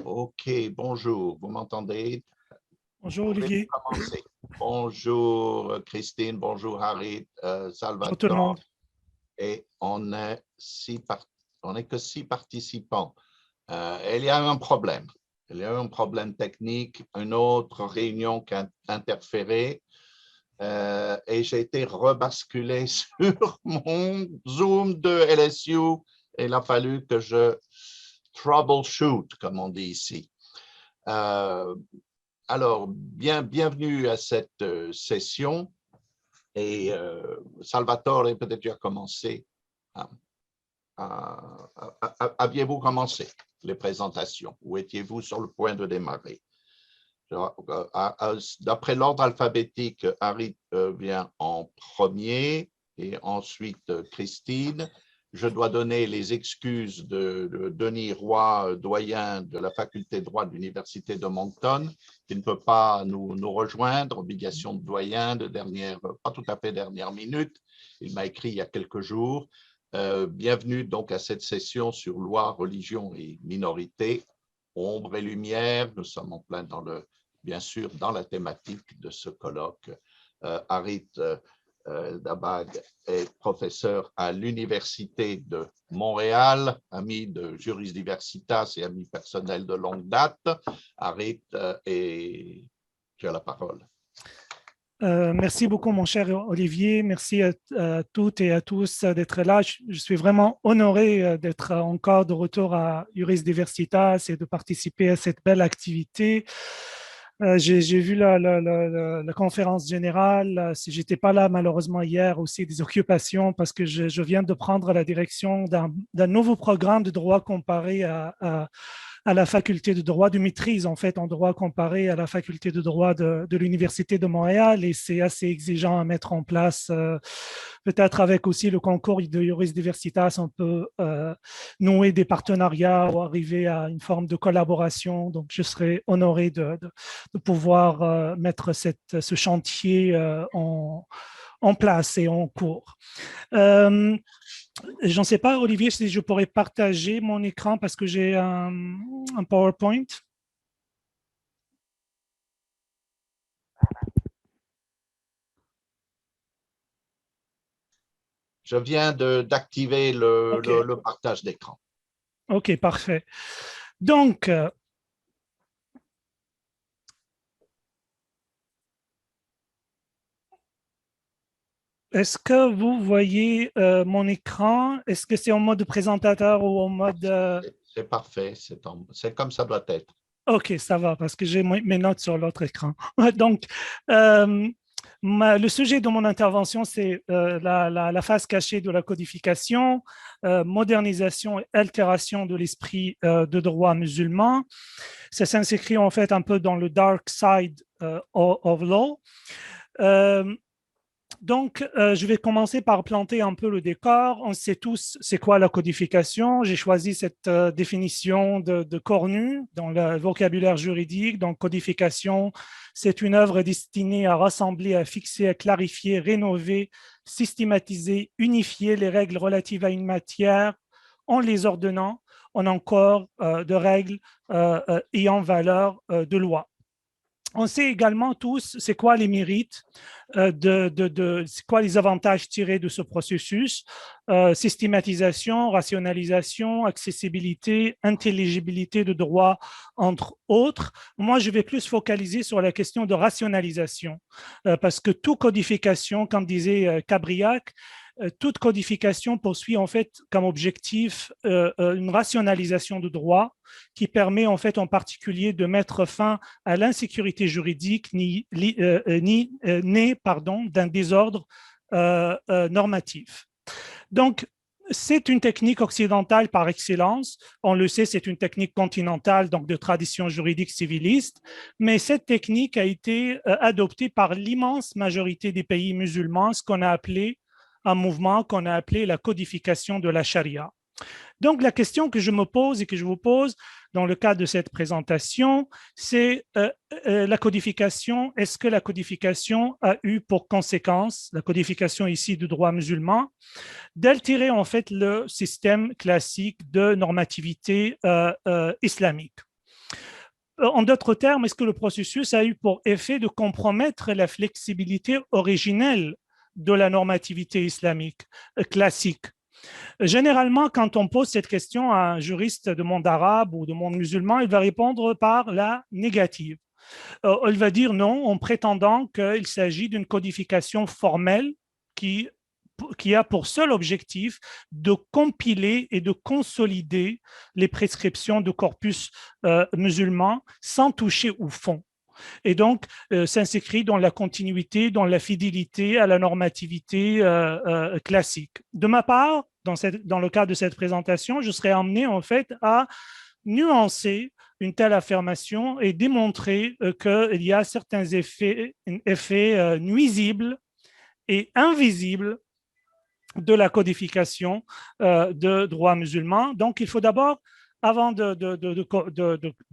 Ok, bonjour, vous m'entendez? Bonjour Je vais Olivier. commencer. Bonjour Christine, bonjour Harry, Bonjour tout le Salvatore. monde. Et on est que 6 participants. Il y a un problème. Il y a un problème technique, une autre réunion qui a interféré et j'ai été rebasculé sur mon Zoom de LSU. Il a fallu que je troubleshoot, comme on dit ici. Alors, bienvenue à cette session. Et Salvatore, peut-être tu as commencé. Aviez-vous commencé les présentations ou étiez-vous sur le point de démarrer? D'après l'ordre alphabétique, Harry vient en premier et ensuite Christine. Je dois donner les excuses de Denis Roy, doyen de la faculté de droit de l'Université de Moncton, qui ne peut pas nous rejoindre, obligation de doyen de pas tout à fait dernière minute. Il m'a écrit il y a quelques jours. Bienvenue donc à cette session sur loi, religion et minorité, ombre et lumière. Nous sommes en plein bien sûr, dans la thématique de ce colloque. Harit Dabag est professeur à l'Université de Montréal, ami de Juris Diversitas et ami personnel de longue date. Harit, tu as la parole. Merci beaucoup, mon cher Olivier. Merci à toutes et à tous d'être là. Je suis vraiment honoré d'être encore de retour à Juris Diversitas et de participer à cette belle activité. J'ai vu la conférence générale. Si je n'étais pas là, malheureusement, hier, aussi des occupations parce que je viens de prendre la direction d'un nouveau programme de droit comparé à la faculté de droit, de maîtrise en fait en droit comparé à la faculté de droit de l'Université de Montréal, et c'est assez exigeant à mettre en place. Peut-être avec aussi le concours de Juris Diversitas, on peut nouer des partenariats ou arriver à une forme de collaboration. Donc, je serais honoré de pouvoir mettre ce chantier en place et en cours. Je ne sais pas, Olivier, si je pourrais partager mon écran parce que j'ai un PowerPoint. Je viens d'activer le partage d'écran. OK, parfait. Donc, est-ce que vous voyez mon écran? Est-ce que c'est en mode présentateur ou en mode… C'est parfait, c'est comme ça doit être. OK, ça va, parce que j'ai mes notes sur l'autre écran. Donc, le sujet de mon intervention, c'est la phase cachée de la codification, modernisation et altération de l'esprit de droit musulman. Ça s'inscrit en fait un peu dans le dark side of law. Donc, je vais commencer par planter un peu le décor. On sait tous c'est quoi la codification. J'ai choisi cette définition de cornu dans le vocabulaire juridique. Donc, codification, c'est une œuvre destinée à rassembler, à fixer, à clarifier, rénover, systématiser, unifier les règles relatives à une matière en les ordonnant en un corps de règles ayant valeur de loi. On sait également tous c'est quoi les mérites, c'est quoi les avantages tirés de ce processus, systématisation, rationalisation, accessibilité, intelligibilité de droit, entre autres. Moi, je vais plus focaliser sur la question de rationalisation, parce que toute codification, comme disait Cabriac, toute codification poursuit en fait comme objectif une rationalisation de droit qui permet en fait en particulier de mettre fin à l'insécurité juridique née d'un désordre normatif. Donc, c'est une technique occidentale par excellence. On le sait, c'est une technique continentale, donc de tradition juridique civiliste, mais cette technique a été adoptée par l'immense majorité des pays musulmans, ce qu'on a appelé un mouvement qu'on a appelé la codification de la charia. Donc, la question que je me pose et que je vous pose dans le cadre de cette présentation, c'est la codification. Est-ce que la codification a eu pour conséquence, la codification ici du droit musulman, d'altérer en fait le système classique de normativité islamique? En d'autres termes, est-ce que le processus a eu pour effet de compromettre la flexibilité originelle de la normativité islamique classique? Généralement, quand on pose cette question à un juriste de monde arabe ou de monde musulman, il va répondre par la négative. Il va dire non en prétendant qu'il s'agit d'une codification formelle qui a pour seul objectif de compiler et de consolider les prescriptions du corpus musulman sans toucher au fond. Et donc, ça s'inscrit dans la continuité, dans la fidélité à la normativité classique. De ma part, dans le cadre de cette présentation, je serai amené en fait à nuancer une telle affirmation et démontrer qu'il y a certains effets nuisibles et invisibles de la codification de droit musulman. Donc, il faut d'abord, avant de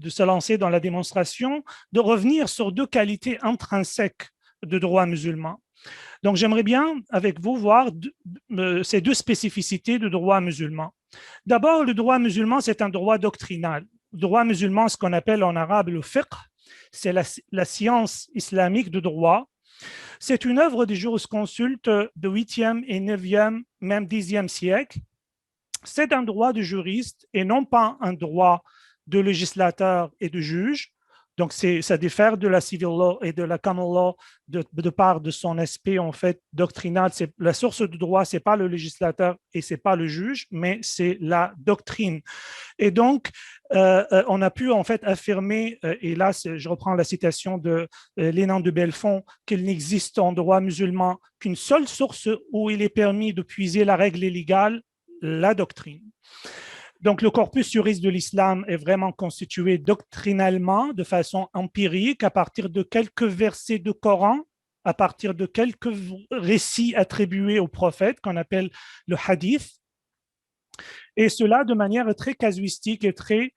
se lancer dans la démonstration, de revenir sur deux qualités intrinsèques de droit musulman. Donc, j'aimerais bien, avec vous, voir ces deux spécificités du droit musulman. D'abord, le droit musulman, c'est un droit doctrinal. Le droit musulman, ce qu'on appelle en arabe le fiqh, c'est la science islamique de droit. C'est une œuvre des jurisconsultes de 8e et 9e, même 10e siècle. C'est un droit de juriste et non pas un droit de législateur et de juge. Donc, ça diffère de la civil law et de la common law de part de son aspect en fait doctrinal. La source du droit, ce n'est pas le législateur et ce n'est pas le juge, mais c'est la doctrine. Et donc, on a pu en fait affirmer, et là je reprends la citation de Lénan de Belfond, qu'il n'existe en droit musulman qu'une seule source où il est permis de puiser la règle légale, la doctrine. Donc, le corpus juriste de l'islam est vraiment constitué doctrinalement, de façon empirique, à partir de quelques versets du Coran, à partir de quelques récits attribués au prophète, qu'on appelle le hadith, et cela de manière très casuistique et très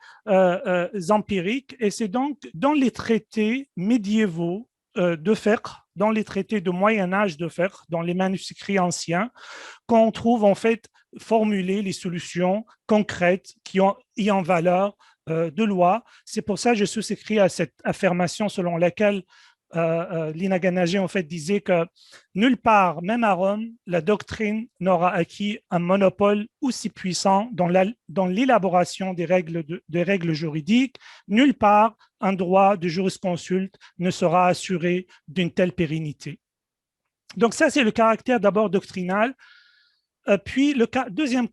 empirique. Et c'est donc dans les traités médiévaux de fiqh, dans les traités de Moyen-Âge de fiqh, dans les manuscrits anciens, qu'on trouve en fait formuler les solutions concrètes qui ont en valeur de loi. C'est pour ça que je souscris à cette affirmation selon laquelle Lina Ganagé en fait disait que nulle part, même à Rome, la doctrine n'aura acquis un monopole aussi puissant dans l'élaboration des règles juridiques. Nulle part, un droit de jurisconsulte ne sera assuré d'une telle pérennité. Donc ça, c'est le caractère d'abord doctrinal. Puis, deuxième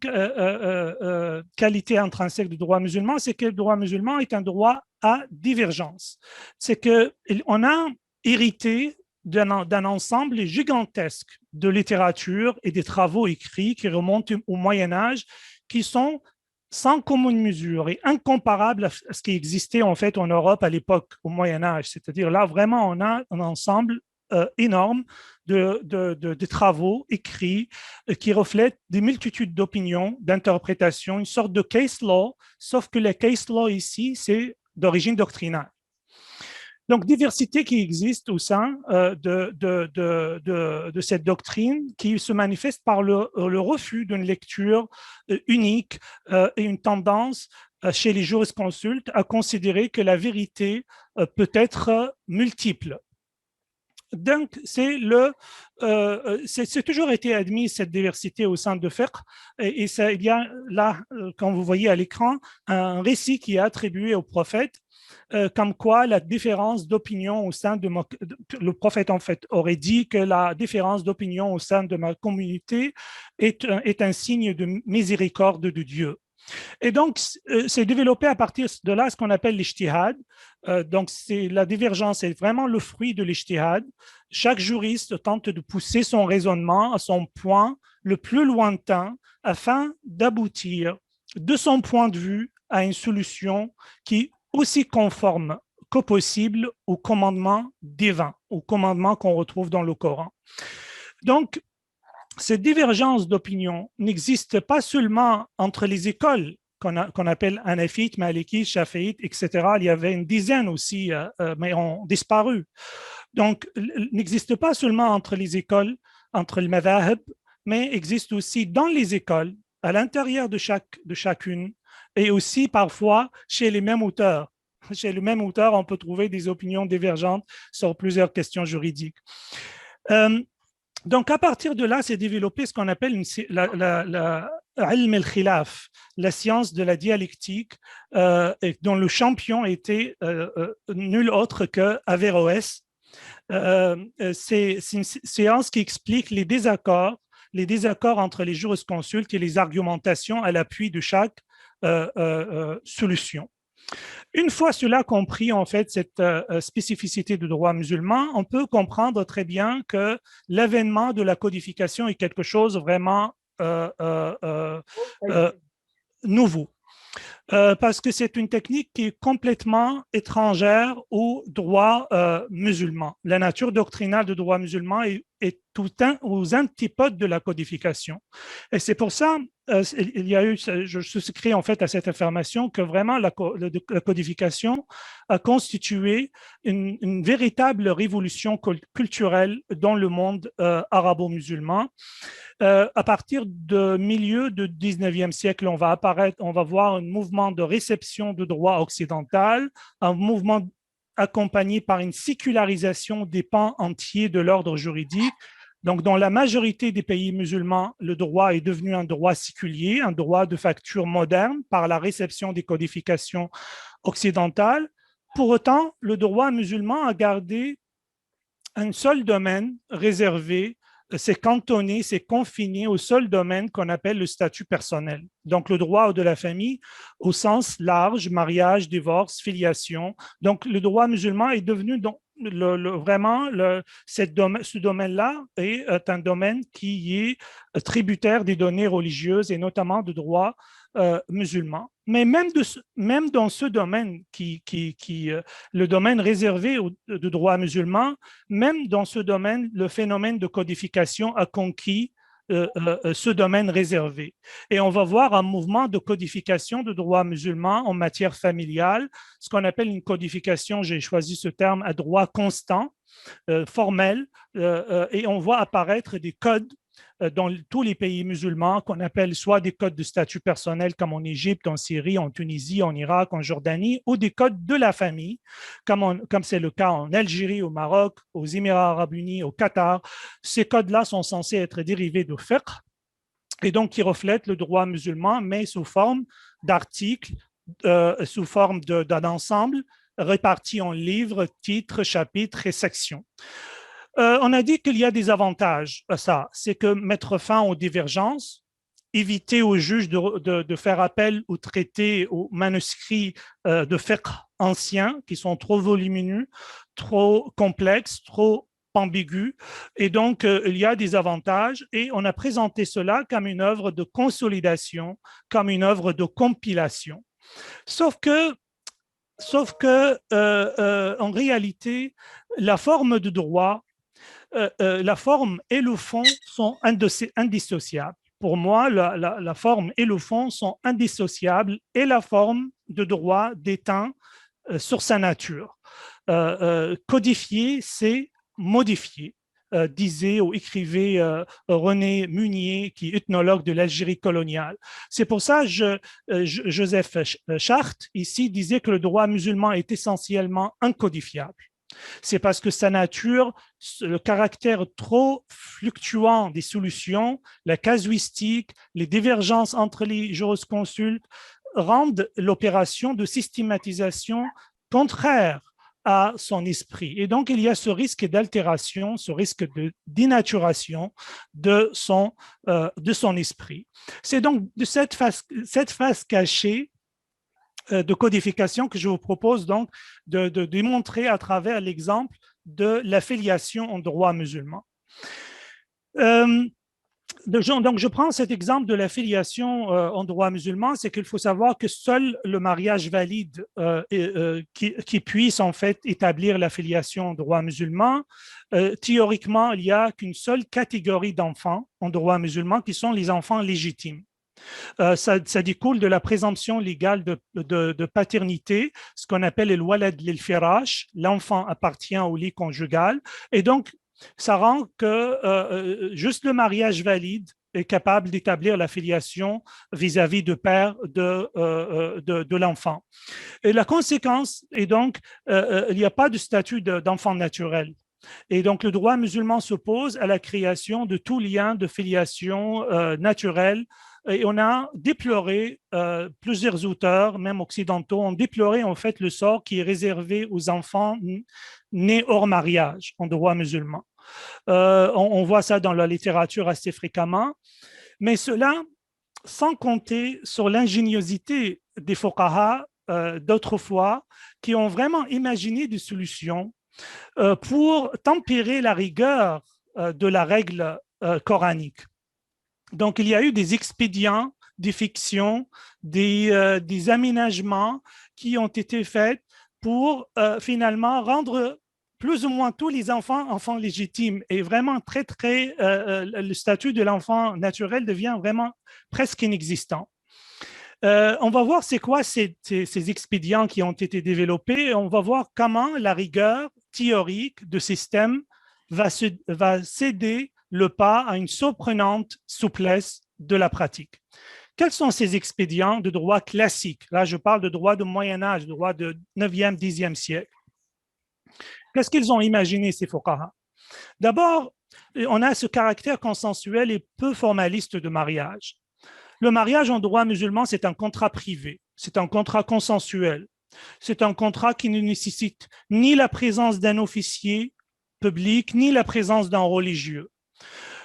qualité intrinsèque du droit musulman, c'est que le droit musulman est un droit à divergence. C'est qu'on a hérité d'un ensemble gigantesque de littérature et des travaux écrits qui remontent au Moyen-Âge, qui sont sans commune mesure et incomparables à ce qui existait en fait en Europe à l'époque, au Moyen-Âge. C'est-à-dire là, vraiment, on a un ensemble énorme de travaux écrits qui reflètent des multitudes d'opinions, d'interprétations, une sorte de case law, sauf que le case law ici, c'est d'origine doctrinale. Donc, diversité qui existe au sein de cette doctrine qui se manifeste par le refus d'une lecture unique et une tendance chez les jurisconsultes à considérer que la vérité peut être multiple. Donc, c'est toujours été admis cette diversité au sein de fiqh et ça, il y a là, comme vous voyez à l'écran, un récit qui est attribué au prophète comme quoi la différence d'opinion au sein de le prophète en fait aurait dit que la différence d'opinion au sein de ma communauté est un signe de miséricorde de Dieu. Et donc, c'est développé à partir de là ce qu'on appelle l'ijtihad. Donc, la divergence est vraiment le fruit de l'ijtihad. Chaque juriste tente de pousser son raisonnement à son point le plus lointain afin d'aboutir de son point de vue à une solution qui est aussi conforme que possible au commandement divin, au commandement qu'on retrouve dans le Coran. Donc, cette divergence d'opinion n'existe pas seulement entre les écoles qu'on appelle hanafites, malikites, shafiites, etc. Il y avait une dizaine aussi, mais ont disparu. Donc, n'existe pas seulement entre les écoles, entre le madhab, mais existe aussi dans les écoles, à l'intérieur de chacune, et aussi parfois chez les mêmes auteurs. chez le même auteur, on peut trouver des opinions divergentes sur plusieurs questions juridiques. Donc, à partir de là, s'est développé ce qu'on appelle la ilm al-khilaf, la science de la dialectique, dont le champion était nul autre que Averroès. C'est une science qui explique les désaccords entre les jurisconsultes et les argumentations à l'appui de chaque solution. Une fois cela compris, en fait, cette spécificité du droit musulman, on peut comprendre très bien que l'avènement de la codification est quelque chose vraiment nouveau. Parce que c'est une technique qui est complètement étrangère au droit musulman. La nature doctrinale du droit musulman est tout aux antipodes de la codification. Et c'est pour ça, il y a eu, je souscris en fait à cette affirmation que vraiment la codification a constitué une véritable révolution culturelle dans le monde arabo-musulman. À partir du milieu du 19e siècle, on va voir un mouvement de réception du droit occidental, un mouvement accompagné par une sécularisation des pans entiers de l'ordre juridique. Donc, dans la majorité des pays musulmans, le droit est devenu un droit séculier, un droit de facture moderne par la réception des codifications occidentales. Pour autant, le droit musulman a gardé un seul domaine réservé, c'est cantonné, c'est confiné au seul domaine qu'on appelle le statut personnel. Donc, le droit de la famille au sens large, mariage, divorce, filiation. Donc, le droit musulman est devenu ce domaine-là est un domaine qui est tributaire des données religieuses et notamment du droit musulman. Mais même dans ce domaine, le domaine réservé du droit musulman, même dans ce domaine, le phénomène de codification a conquis ce domaine réservé. Et on va voir un mouvement de codification du droit musulman en matière familiale, ce qu'on appelle une codification, j'ai choisi ce terme, à droit constant, formel, et on voit apparaître des codes dans tous les pays musulmans qu'on appelle soit des codes de statut personnel comme en Égypte, en Syrie, en Tunisie, en Irak, en Jordanie, ou des codes de la famille, comme c'est le cas en Algérie, au Maroc, aux Émirats arabes unis, au Qatar. Ces codes-là sont censés être dérivés de fiqh et donc qui reflètent le droit musulman, mais sous forme d'articles, sous forme d'un ensemble répartis en livres, titres, chapitres et sections. On a dit qu'il y a des avantages à ça. C'est que mettre fin aux divergences, éviter aux juges de faire appel aux traités, aux manuscrits de fiqh anciens qui sont trop volumineux, trop complexes, trop ambigus. Et donc, il y a des avantages et on a présenté cela comme une œuvre de consolidation, comme une œuvre de compilation. Sauf que en réalité, la forme du droit, la forme et le fond sont indissociables. Pour moi, la forme et le fond sont indissociables et la forme de droit déteint sur sa nature. Codifier, c'est modifier, disait ou écrivait René Munier, qui est ethnologue de l'Algérie coloniale. C'est pour ça que Joseph Chartres, ici, disait que le droit musulman est essentiellement incodifiable. C'est parce que sa nature, le caractère trop fluctuant des solutions, la casuistique, les divergences entre les jurisconsultes rendent l'opération de systématisation contraire à son esprit. Et donc, il y a ce risque d'altération, ce risque de dénaturation de son esprit. C'est donc de cette face cachée de codification que je vous propose donc de démontrer à travers l'exemple de l'affiliation en droit musulman. Donc, je prends cet exemple de l'affiliation en droit musulman, c'est qu'il faut savoir que seul le mariage valide qui puisse en fait établir l'affiliation en droit musulman, théoriquement, il n'y a qu'une seule catégorie d'enfants en droit musulman qui sont les enfants légitimes. Ça découle de la présomption légale de paternité, ce qu'on appelle le walad lil firash, l'enfant appartient au lit conjugal, et donc ça rend que juste le mariage valide est capable d'établir la filiation vis-à-vis du père de l'enfant. Et la conséquence est donc, il n'y a pas de statut d'enfant naturel. Et donc, le droit musulman s'oppose à la création de tout lien de filiation naturelle. Et on a déploré, plusieurs auteurs, même occidentaux, ont déploré en fait le sort qui est réservé aux enfants nés hors mariage en droit musulman. On voit ça dans la littérature assez fréquemment, mais cela sans compter sur l'ingéniosité des fuqaha d'autrefois qui ont vraiment imaginé des solutions pour tempérer la rigueur de la règle coranique. Donc, il y a eu des expédients, des fictions, des aménagements qui ont été faits pour finalement rendre plus ou moins tous les enfants légitimes. Et vraiment, le statut de l'enfant naturel devient vraiment presque inexistant. On va voir c'est quoi ces expédients qui ont été développés. On va voir comment la rigueur théorique de système va céder le pas à une surprenante souplesse de la pratique. Quels sont ces expédients de droit classique? Là, je parle de droit de Moyen-Âge, droit de 9e, 10e siècle. Qu'est-ce qu'ils ont imaginé, ces fuqaha? D'abord, on a ce caractère consensuel et peu formaliste de mariage. Le mariage en droit musulman, c'est un contrat privé, c'est un contrat consensuel, c'est un contrat qui ne nécessite ni la présence d'un officier public, ni la présence d'un religieux.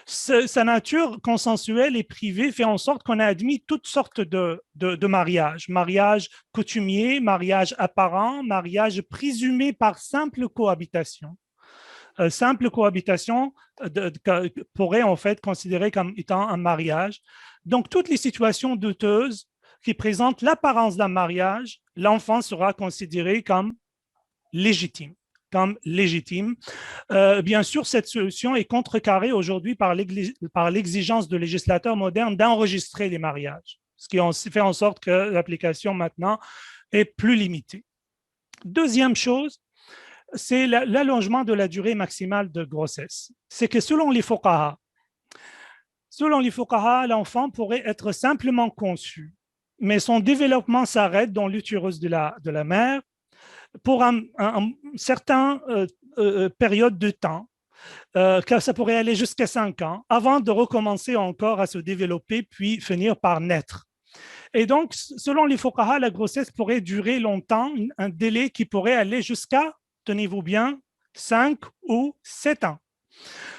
Sa nature consensuelle et privée fait en sorte qu'on a admis toutes sortes de mariages. Mariage coutumier, mariage apparent, mariage présumé par simple cohabitation. Simple cohabitation pourrait en fait considérer comme étant un mariage. Donc, toutes les situations douteuses qui présentent l'apparence d'un mariage, l'enfant sera considéré comme légitime. Bien sûr, cette solution est contrecarrée aujourd'hui par l'exigence de législateurs modernes d'enregistrer les mariages, ce qui fait en sorte que l'application maintenant est plus limitée. Deuxième chose, c'est l'allongement de la durée maximale de grossesse. C'est que selon les fuqaha, l'enfant pourrait être simplement conçu, mais son développement s'arrête dans l'utérus de la mère pour un certain période de temps, car ça pourrait aller jusqu'à 5 ans, avant de recommencer encore à se développer, puis finir par naître. Et donc, selon les fuqaha, la grossesse pourrait durer longtemps, un délai qui pourrait aller jusqu'à, tenez-vous bien, 5 ou 7 ans.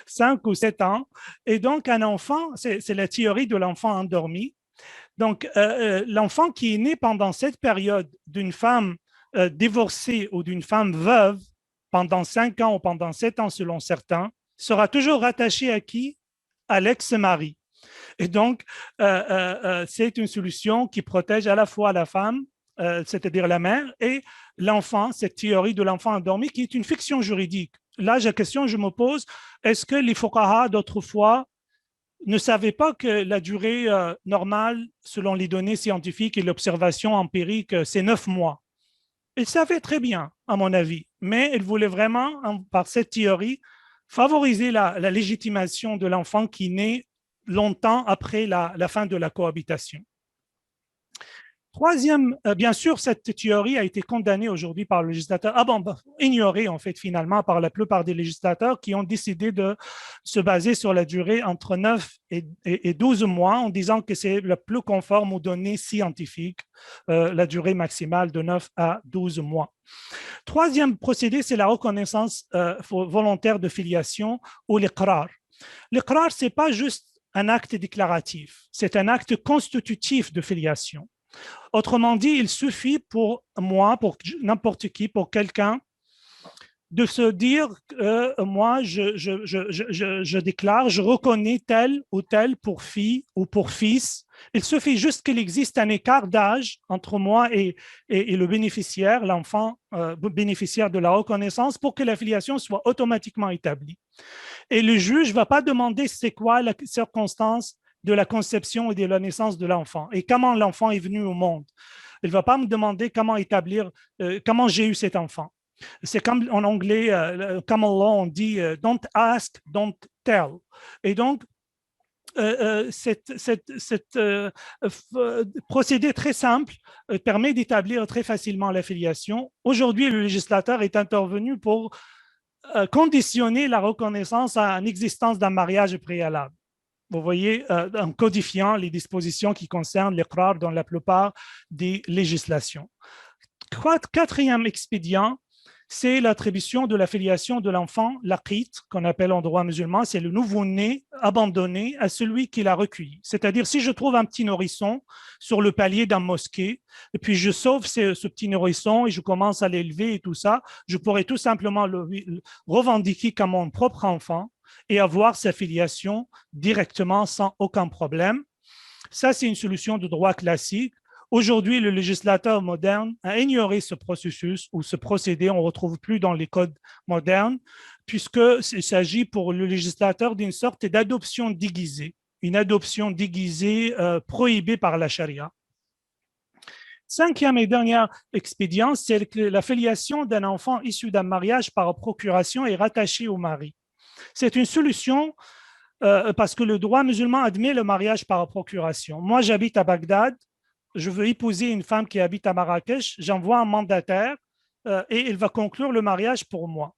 5 ou 7 ans. Et donc, un enfant, c'est la théorie de l'enfant endormi. Donc, l'enfant qui est né pendant cette période d'une femme divorcée ou d'une femme veuve pendant 5 ans ou pendant 7 ans selon certains, sera toujours rattaché à qui? À l'ex-mari. Et donc, c'est une solution qui protège à la fois la femme, c'est-à-dire la mère, et l'enfant, cette théorie de l'enfant endormi qui est une fiction juridique. Là, la question que je me pose, est-ce que les fuqaha d'autrefois ne savaient pas que la durée normale, selon les données scientifiques et l'observation empirique, c'est 9 mois? Ils savaient très bien, à mon avis, mais ils voulaient vraiment, par cette théorie, favoriser la légitimation de l'enfant qui naît longtemps après la fin de la cohabitation. Troisième, bien sûr, cette théorie a été condamnée aujourd'hui par le législateur, ignorée en fait finalement par la plupart des législateurs qui ont décidé de se baser sur la durée entre 9 et 12 mois en disant que c'est le plus conforme aux données scientifiques, la durée maximale de 9 à 12 mois. Troisième procédé, c'est la reconnaissance volontaire de filiation ou l'iqrar. L'iqrar, ce n'est pas juste un acte déclaratif, c'est un acte constitutif de filiation. Autrement dit, il suffit pour moi, pour n'importe qui, pour quelqu'un, de se dire moi, je déclare, je reconnais tel ou tel pour fille ou pour fils. Il suffit juste qu'il existe un écart d'âge entre moi et le bénéficiaire, l'enfant bénéficiaire de la reconnaissance, pour que la filiation soit automatiquement établie. Et le juge ne va pas demander c'est quoi la circonstance de la conception et de la naissance de l'enfant et comment l'enfant est venu au monde. Il ne va pas me demander comment établir, comment j'ai eu cet enfant. C'est comme en anglais, comme en law, on dit don't ask, don't tell. Et donc, procédé très simple permet d'établir très facilement l'affiliation. Aujourd'hui, le législateur est intervenu pour conditionner la reconnaissance à l'existence d'un mariage préalable. Vous voyez, en codifiant les dispositions qui concernent l'iqrar dans la plupart des législations. Quatrième expédient, c'est l'attribution de l'affiliation de l'enfant, l'aqit, qu'on appelle en droit musulman, c'est le nouveau-né abandonné à celui qui l'a recueilli. C'est-à-dire, si je trouve un petit nourrisson sur le palier d'un mosquée, et puis je sauve ce petit nourrisson et je commence à l'élever et tout ça, je pourrais tout simplement le revendiquer comme mon propre enfant et avoir sa filiation directement sans aucun problème. Ça, c'est une solution de droit classique. Aujourd'hui, le législateur moderne a ignoré ce processus ou ce procédé, on ne retrouve plus dans les codes modernes, puisqu'il s'agit pour le législateur d'une sorte d'adoption déguisée, une adoption déguisée prohibée par la charia. Cinquième et dernière expédient, c'est que la filiation d'un enfant issu d'un mariage par procuration est rattachée au mari. C'est une solution parce que le droit musulman admet le mariage par procuration. Moi, j'habite à Bagdad, je veux épouser une femme qui habite à Marrakech, j'envoie un mandataire et il va conclure le mariage pour moi.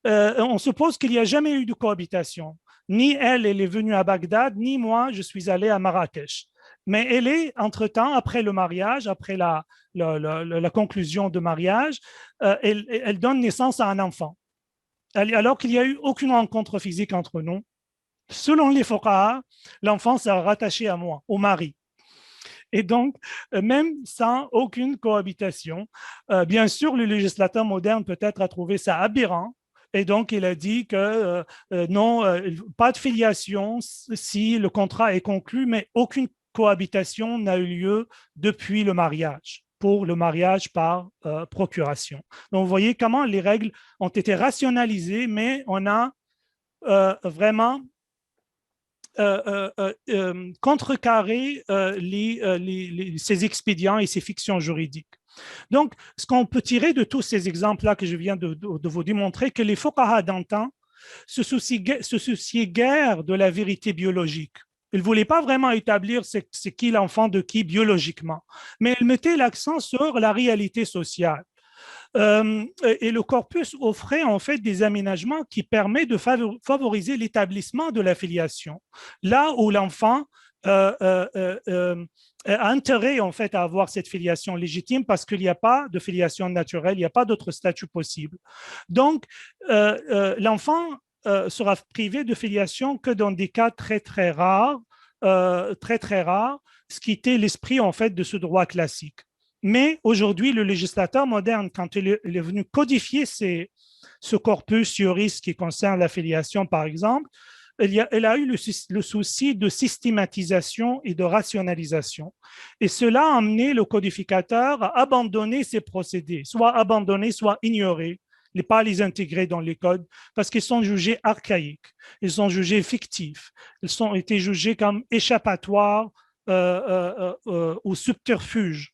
On suppose qu'il n'y a jamais eu de cohabitation. Ni elle est venue à Bagdad, ni moi, je suis allé à Marrakech. Mais elle est, entre-temps, après le mariage, après la conclusion de mariage, elle donne naissance à un enfant. Alors qu'il n'y a eu aucune rencontre physique entre nous. Selon les fuqaha, l'enfant sera rattaché à moi, au mari. Et donc, même sans aucune cohabitation, bien sûr, le législateur moderne peut-être a trouvé ça aberrant. Et donc, il a dit que non, pas de filiation si le contrat est conclu, mais aucune cohabitation n'a eu lieu depuis le mariage, pour le mariage par procuration. Donc, vous voyez comment les règles ont été rationalisées, mais on a vraiment contrecarrer ces expédients et ces fictions juridiques. Donc, ce qu'on peut tirer de tous ces exemples-là que je viens de vous démontrer, que les fuqaha d'antan se souciaient guère de la vérité biologique. Ils ne voulaient pas vraiment établir c'est qui l'enfant de qui biologiquement, mais ils mettaient l'accent sur la réalité sociale. Et le corpus offrait en fait des aménagements qui permettent de favoriser l'établissement de la filiation. Là où l'enfant a intérêt en fait à avoir cette filiation légitime parce qu'il n'y a pas de filiation naturelle, il n'y a pas d'autre statut possible. Donc, l'enfant sera privé de filiation que dans des cas très très rares, ce qui était l'esprit en fait de ce droit classique. Mais aujourd'hui, le législateur moderne, quand il est venu codifier ce corpus juridique qui concerne l'affiliation, par exemple, il a eu le souci de systématisation et de rationalisation. Et cela a amené le codificateur à abandonner ces procédés, soit abandonner, soit ignorer, ne pas les intégrer dans les codes, parce qu'ils sont jugés archaïques, ils sont jugés fictifs, ils ont été jugés comme échappatoires ou subterfuges.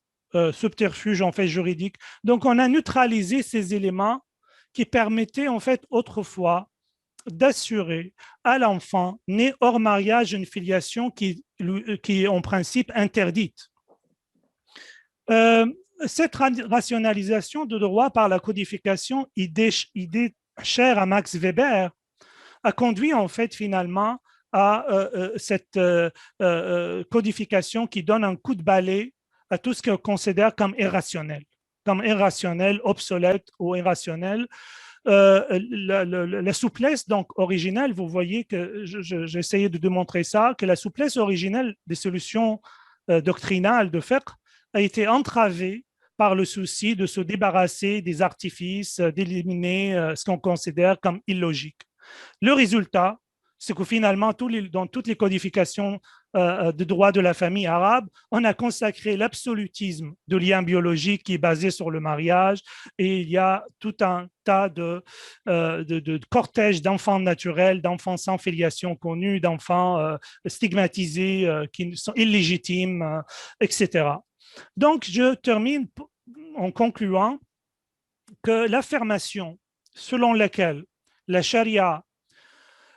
Subterfuge en fait juridique. Donc, on a neutralisé ces éléments qui permettaient en fait autrefois d'assurer à l'enfant né hors mariage une filiation qui est en principe interdite. Cette rationalisation de droit par la codification, idée chère à Max Weber, a conduit en fait finalement à cette codification qui donne un coup de balai à tout ce qu'on considère comme irrationnel, obsolète ou irrationnel. La souplesse donc originelle, vous voyez que j'ai essayé de démontrer ça, que la souplesse originelle des solutions doctrinales de fiqh a été entravée par le souci de se débarrasser des artifices, d'éliminer ce qu'on considère comme illogique. Le résultat, c'est que finalement, dans toutes les codifications de droit de la famille arabe, on a consacré l'absolutisme de lien biologique qui est basé sur le mariage, et il y a tout un tas de cortèges d'enfants naturels, d'enfants sans filiation connue, d'enfants stigmatisés, qui sont illégitimes, etc. Donc, je termine en concluant que l'affirmation selon laquelle la charia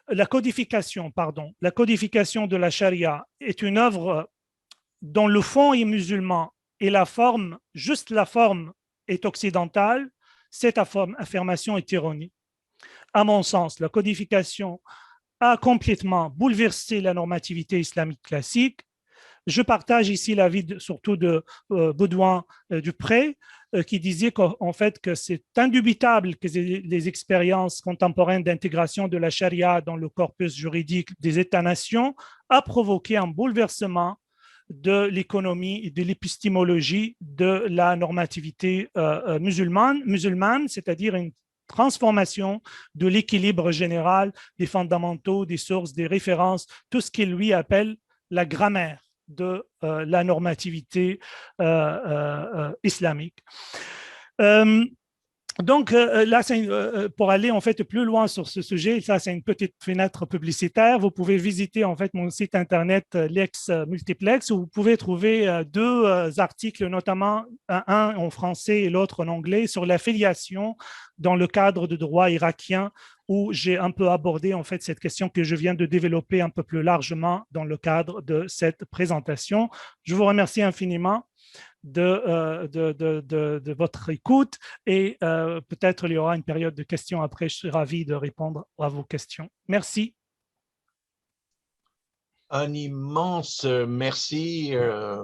la codification de la charia est une œuvre dont le fond est musulman et la forme, juste la forme, est occidentale, cette affirmation est erronée. À mon sens, la codification a complètement bouleversé la normativité islamique classique. Je partage ici l'avis surtout de Baudouin Dupré, qui disait qu'en fait que c'est indubitable que les expériences contemporaines d'intégration de la charia dans le corpus juridique des États-nations a provoqué un bouleversement de l'économie et de l'épistémologie de la normativité musulmane, c'est-à-dire une transformation de l'équilibre général des fondamentaux, des sources, des références, tout ce qu'il lui appelle la grammaire de la normativité islamique. Donc là, pour aller en fait plus loin sur ce sujet, ça c'est une petite fenêtre publicitaire. Vous pouvez visiter en fait mon site internet Lex Multiplex où vous pouvez trouver deux articles, notamment un en français et l'autre en anglais, sur l'affiliation dans le cadre de droit irakien, où j'ai un peu abordé en fait cette question que je viens de développer un peu plus largement dans le cadre de cette présentation. Je vous remercie infiniment de votre écoute et peut-être il y aura une période de questions après. Je serai ravi de répondre à vos questions. Merci. Un immense merci,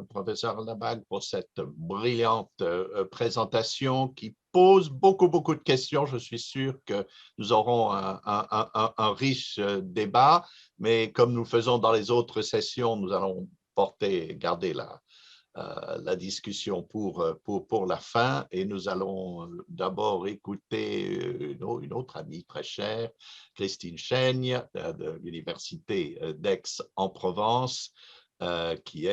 professeur Labag, pour cette brillante présentation qui pose beaucoup de questions. Je suis sûr que nous aurons un riche débat, mais comme nous le faisons dans les autres sessions, nous allons garder la discussion pour la fin, et nous allons d'abord écouter une autre amie très chère, Christine Chaigne de l'Université d'Aix-en-Provence, qui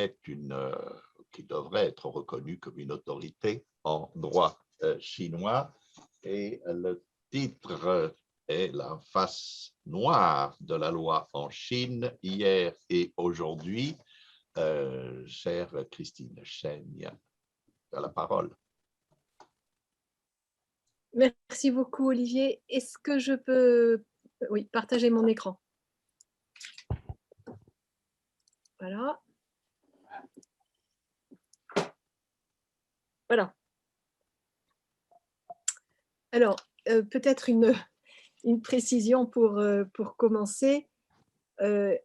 devrait être reconnue comme une autorité en droit chinois, et le titre est La face noire de la loi en Chine, hier et aujourd'hui. Chère Christine Chaigne, tu as la parole. Merci beaucoup, Olivier. Est-ce que je peux partager mon écran? Voilà. Voilà. Alors, peut-être une précision pour commencer.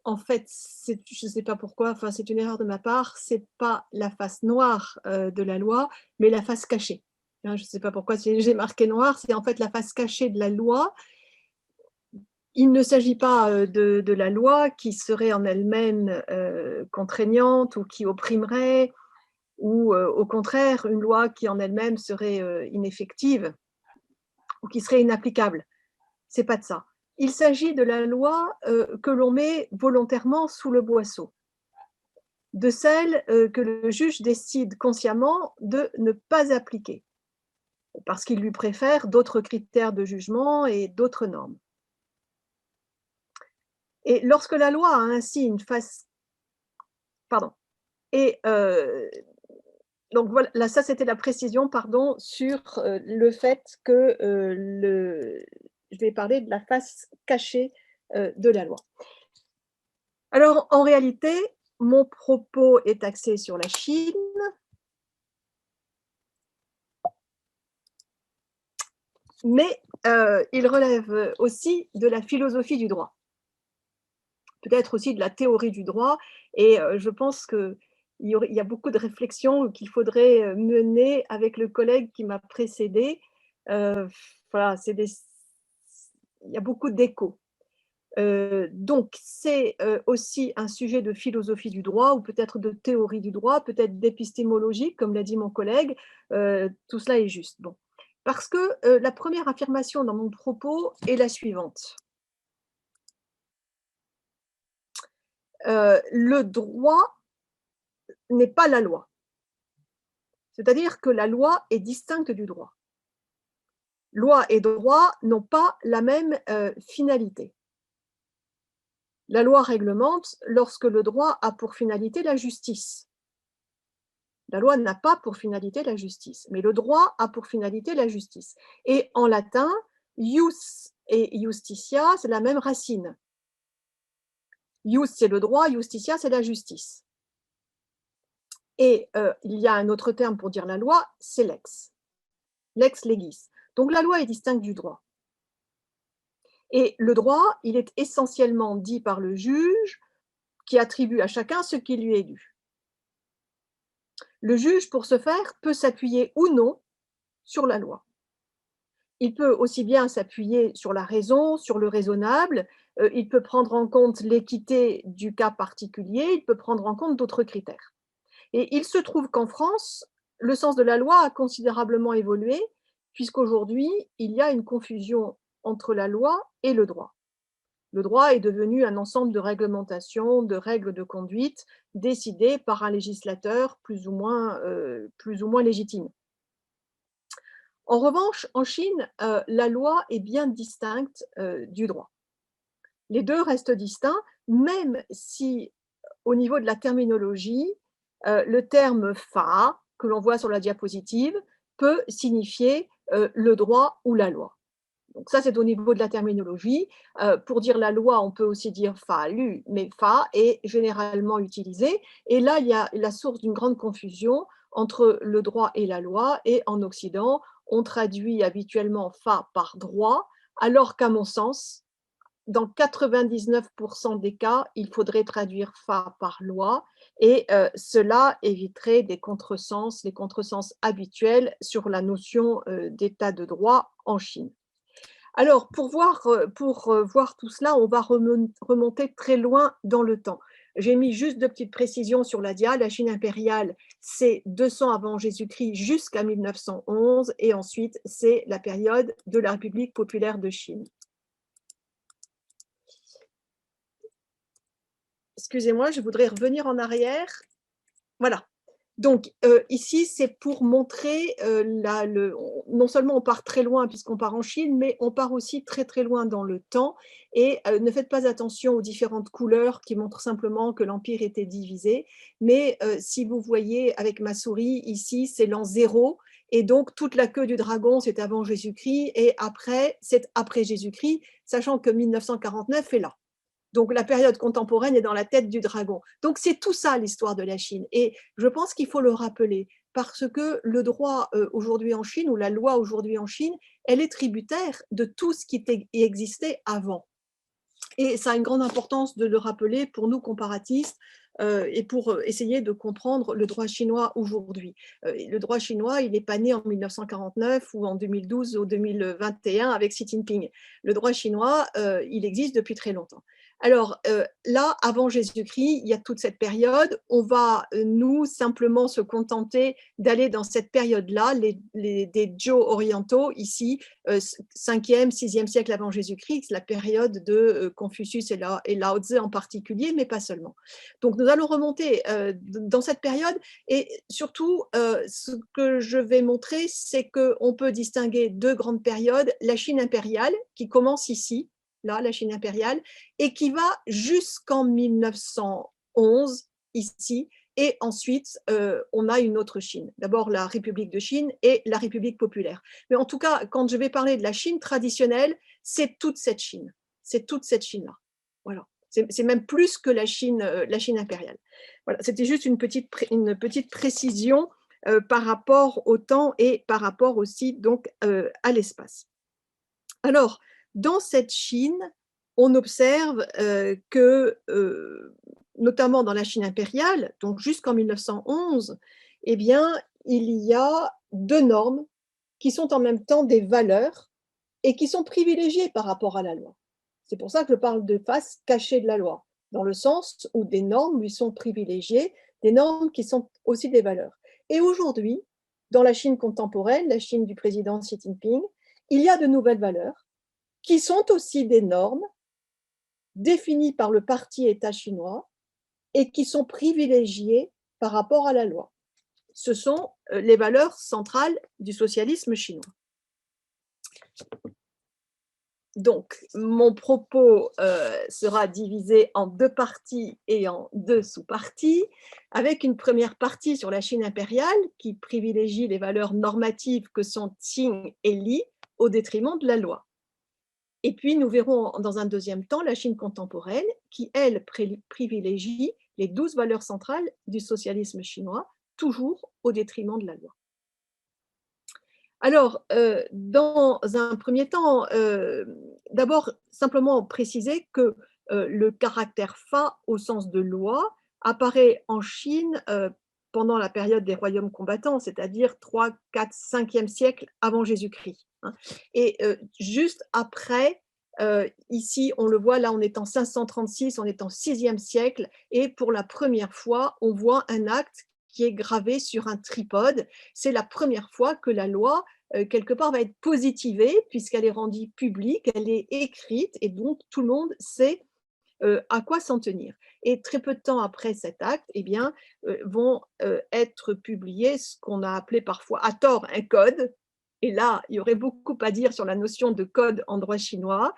En fait, je ne sais pas pourquoi, enfin, c'est une erreur de ma part, ce n'est pas la face noire de la loi, mais la face cachée. Je ne sais pas pourquoi j'ai marqué noir, c'est en fait la face cachée de la loi. Il ne s'agit pas de la loi qui serait en elle-même contraignante ou qui opprimerait, ou au contraire, une loi qui en elle-même serait ineffective ou qui serait inapplicable. Ce n'est pas de ça. Il s'agit de la loi que l'on met volontairement sous le boisseau, de celle que le juge décide consciemment de ne pas appliquer, parce qu'il lui préfère d'autres critères de jugement et d'autres normes. Et lorsque la loi a ainsi une face... Pardon. Et donc voilà, là, ça c'était la précision, pardon, sur le fait que je vais parler de la face cachée de la loi. Alors, en réalité, mon propos est axé sur la Chine, mais il relève aussi de la philosophie du droit, peut-être aussi de la théorie du droit, et je pense qu'il y a beaucoup de réflexions qu'il faudrait mener avec le collègue qui m'a précédé. Voilà, il y a beaucoup d'échos. Donc, c'est aussi un sujet de philosophie du droit, ou peut-être de théorie du droit, peut-être d'épistémologie, comme l'a dit mon collègue. Tout cela est juste. Bon. Parce que la première affirmation dans mon propos est la suivante. Le droit n'est pas la loi. C'est-à-dire que la loi est distincte du droit. Loi et droit n'ont pas la même finalité. La loi réglemente lorsque le droit a pour finalité la justice. La loi n'a pas pour finalité la justice, mais le droit a pour finalité la justice. Et en latin, ius et iustitia, c'est la même racine. Ius, c'est le droit, justitia, c'est la justice. Et il y a un autre terme pour dire la loi, c'est lex. Lex legis. Donc la loi est distincte du droit. Et le droit, il est essentiellement dit par le juge qui attribue à chacun ce qui lui est dû. Le juge, pour ce faire, peut s'appuyer ou non sur la loi. Il peut aussi bien s'appuyer sur la raison, sur le raisonnable, il peut prendre en compte l'équité du cas particulier, il peut prendre en compte d'autres critères. Et il se trouve qu'en France, le sens de la loi a considérablement évolué, puisqu'aujourd'hui, il y a une confusion entre la loi et le droit. Le droit est devenu un ensemble de réglementations, de règles de conduite décidées par un législateur plus ou moins légitime. En revanche, en Chine, la loi est bien distincte du droit. Les deux restent distincts, même si au niveau de la terminologie, le terme fa, que l'on voit sur la diapositive, peut signifier le droit ou la loi. Donc ça, c'est au niveau de la terminologie. Pour dire la loi, on peut aussi dire fa lu, mais fa est généralement utilisé. Et là, il y a la source d'une grande confusion entre le droit et la loi. Et en Occident, on traduit habituellement fa par droit, alors qu'à mon sens, dans 99% des cas, il faudrait traduire fa par loi. Et cela éviterait des contresens, les contresens habituels sur la notion d'état de droit en Chine. Alors, pour voir tout cela, on va remonter très loin dans le temps. J'ai mis juste deux petites précisions sur la dia. La Chine impériale, c'est 200 avant Jésus-Christ jusqu'à 1911, et ensuite, c'est la période de la République populaire de Chine. Excusez-moi, je voudrais revenir en arrière. Voilà. Donc, ici, c'est pour montrer, non seulement on part très loin puisqu'on part en Chine, mais on part aussi très très loin dans le temps. Et ne faites pas attention aux différentes couleurs qui montrent simplement que l'Empire était divisé. Mais si vous voyez avec ma souris, ici, c'est l'an 0. Et donc, toute la queue du dragon, c'est avant Jésus-Christ. Et après, c'est après Jésus-Christ, sachant que 1949 est là. Donc, la période contemporaine est dans la tête du dragon. Donc, c'est tout ça l'histoire de la Chine. Et je pense qu'il faut le rappeler parce que le droit aujourd'hui en Chine, ou la loi aujourd'hui en Chine, elle est tributaire de tout ce qui existait avant. Et ça a une grande importance de le rappeler pour nous comparatistes et pour essayer de comprendre le droit chinois aujourd'hui. Le droit chinois, il n'est pas né en 1949 ou en 2012 ou 2021 avec Xi Jinping. Le droit chinois, il existe depuis très longtemps. Alors là, avant Jésus-Christ, il y a toute cette période. On va, nous, simplement se contenter d'aller dans cette période-là, des Zhou orientaux, ici, 5e, 6e siècle avant Jésus-Christ, la période de Confucius et Lao Tzu en particulier, mais pas seulement. Donc, nous allons remonter dans cette période et surtout, ce que je vais montrer, c'est qu'on peut distinguer deux grandes périodes, la Chine impériale, qui commence ici, là, la Chine impériale, et qui va jusqu'en 1911, ici, et ensuite, on a une autre Chine. D'abord, la République de Chine et la République populaire. Mais en tout cas, quand je vais parler de la Chine traditionnelle, c'est toute cette Chine. C'est toute cette Chine-là. Voilà. C'est même plus que la Chine impériale. Voilà. C'était juste une petite précision par rapport au temps et par rapport aussi donc, à l'espace. Alors, dans cette Chine, on observe que, notamment dans la Chine impériale, donc jusqu'en 1911, eh bien, il y a deux normes qui sont en même temps des valeurs et qui sont privilégiées par rapport à la loi. C'est pour ça que je parle de face cachée de la loi, dans le sens où des normes lui sont privilégiées, des normes qui sont aussi des valeurs. Et aujourd'hui, dans la Chine contemporaine, la Chine du président Xi Jinping, il y a de nouvelles valeurs qui sont aussi des normes définies par le parti État chinois et qui sont privilégiées par rapport à la loi. Ce sont les valeurs centrales du socialisme chinois. Donc, mon propos sera divisé en deux parties et en deux sous-parties, avec une première partie sur la Chine impériale qui privilégie les valeurs normatives que sont Qing et Li au détriment de la loi. Et puis, nous verrons dans un deuxième temps la Chine contemporaine qui, elle, privilégie les 12 valeurs centrales du socialisme chinois, toujours au détriment de la loi. Alors, dans un premier temps, d'abord, simplement préciser que le caractère fa au sens de loi apparaît en Chine pendant la période des royaumes combattants, c'est-à-dire 3, 4, 5e siècle avant Jésus-Christ. Hein. Et juste après, ici, on le voit, là, on est en 536, on est en 6e siècle, et pour la première fois, on voit un acte qui est gravé sur un tripode. C'est la première fois que la loi, quelque part, va être positivée, puisqu'elle est rendue publique, elle est écrite, et donc tout le monde sait à quoi s'en tenir. Et très peu de temps après cet acte, eh bien, vont être publiés ce qu'on a appelé parfois à tort un code. Et là, il y aurait beaucoup à dire sur la notion de code en droit chinois.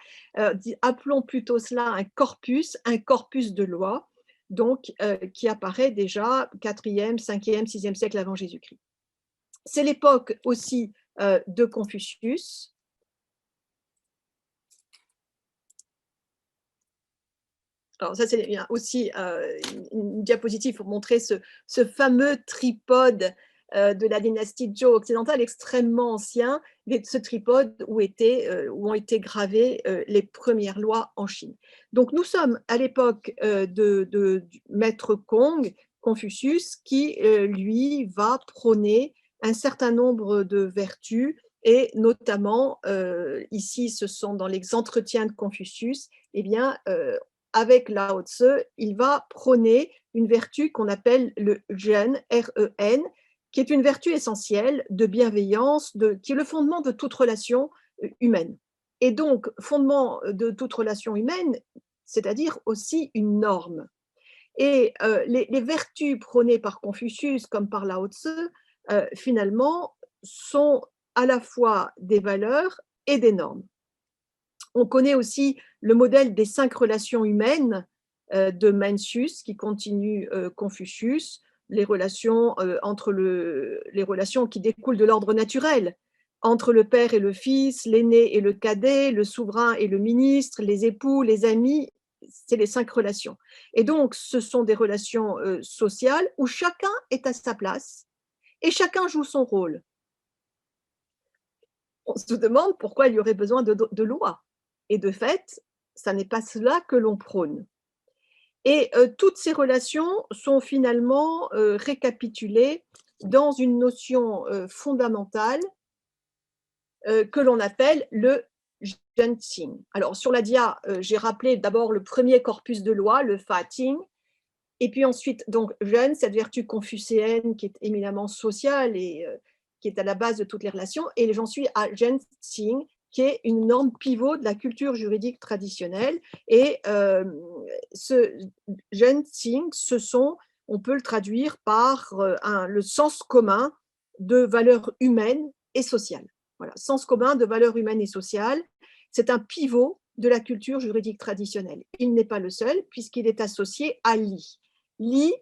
Appelons plutôt cela un corpus de loi, donc qui apparaît déjà 4e, 5e, 6e siècle avant Jésus-Christ. C'est l'époque aussi de Confucius. Alors ça, c'est aussi une diapositive pour montrer ce fameux tripode de la dynastie Zhou occidentale extrêmement ancien, ce tripode où ont été gravées les premières lois en Chine. Donc nous sommes à l'époque du maître Kong, Confucius, qui lui va prôner un certain nombre de vertus, et notamment ici ce sont dans les entretiens de Confucius, eh bien avec Lao Tzu, il va prôner une vertu qu'on appelle le Ren, R-E-N, qui est une vertu essentielle de bienveillance, qui est le fondement de toute relation humaine. Et donc, fondement de toute relation humaine, c'est-à-dire aussi une norme. Et les vertus prônées par Confucius comme par Lao Tzu, finalement, sont à la fois des valeurs et des normes. On connaît aussi le modèle des 5 relations humaines de Mencius, qui continue Confucius, les relations les relations qui découlent de l'ordre naturel, entre le père et le fils, l'aîné et le cadet, le souverain et le ministre, les époux, les amis, c'est les 5 relations. Et donc, ce sont des relations sociales où chacun est à sa place et chacun joue son rôle. On se demande pourquoi il y aurait besoin de lois. Et de fait, ça n'est pas cela que l'on prône. Et toutes ces relations sont finalement récapitulées dans une notion fondamentale que l'on appelle le Zhenqing. Alors sur la dia, j'ai rappelé d'abord le premier corpus de loi, le Fa-Ting, et puis ensuite, donc, Zhen, cette vertu confucéenne qui est éminemment sociale et qui est à la base de toutes les relations, et j'en suis à Zhenqing, qui est une norme pivot de la culture juridique traditionnelle. Et ce Zhenqing, on peut le traduire par le sens commun de valeurs humaines et sociales. Voilà, sens commun de valeurs humaines et sociales, c'est un pivot de la culture juridique traditionnelle. Il n'est pas le seul, puisqu'il est associé à Li. Li,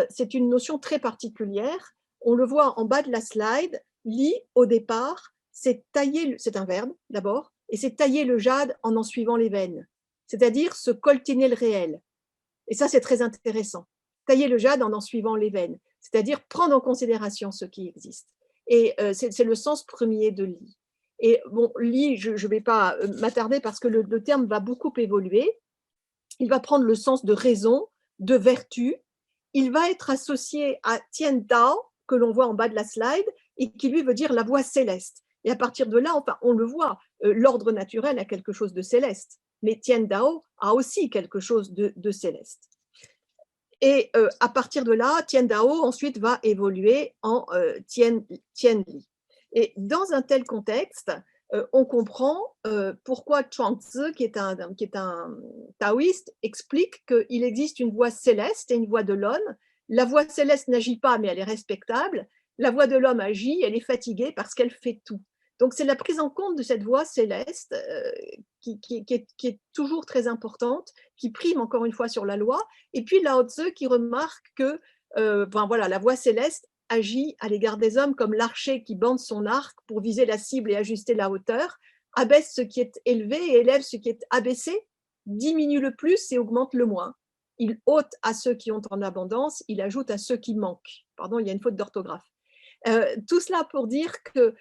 c'est une notion très particulière. On le voit en bas de la slide. Li, au départ, c'est un verbe d'abord, et c'est tailler le jade en suivant les veines, c'est-à-dire se coltiner le réel. Et ça, c'est très intéressant. Tailler le jade en suivant les veines, c'est-à-dire prendre en considération ce qui existe. Et c'est le sens premier de Li. Et bon, Li, je ne vais pas m'attarder parce que le terme va beaucoup évoluer. Il va prendre le sens de raison, de vertu. Il va être associé à Tian Dao, que l'on voit en bas de la slide, et qui lui veut dire la voie céleste. Et à partir de là, enfin, on le voit, l'ordre naturel a quelque chose de céleste, mais Tian Dao a aussi quelque chose de céleste. Et à partir de là, Tian Dao ensuite va évoluer en Tian Li. Et dans un tel contexte, on comprend pourquoi Chuang-Tzu, qui est un taoïste, explique qu'il existe une voie céleste et une voie de l'homme. La voie céleste n'agit pas, mais elle est respectable. La voie de l'homme agit, elle est fatiguée parce qu'elle fait tout. Donc, c'est la prise en compte de cette voie céleste qui est toujours très importante, qui prime encore une fois sur la loi. Et puis, Lao Tzu qui remarque que voilà, la voie céleste agit à l'égard des hommes comme l'archer qui bande son arc pour viser la cible et ajuster la hauteur, abaisse ce qui est élevé et élève ce qui est abaissé, diminue le plus et augmente le moins. Il ôte à ceux qui ont en abondance, il ajoute à ceux qui manquent. Pardon, il y a une faute d'orthographe. Tout cela pour dire que,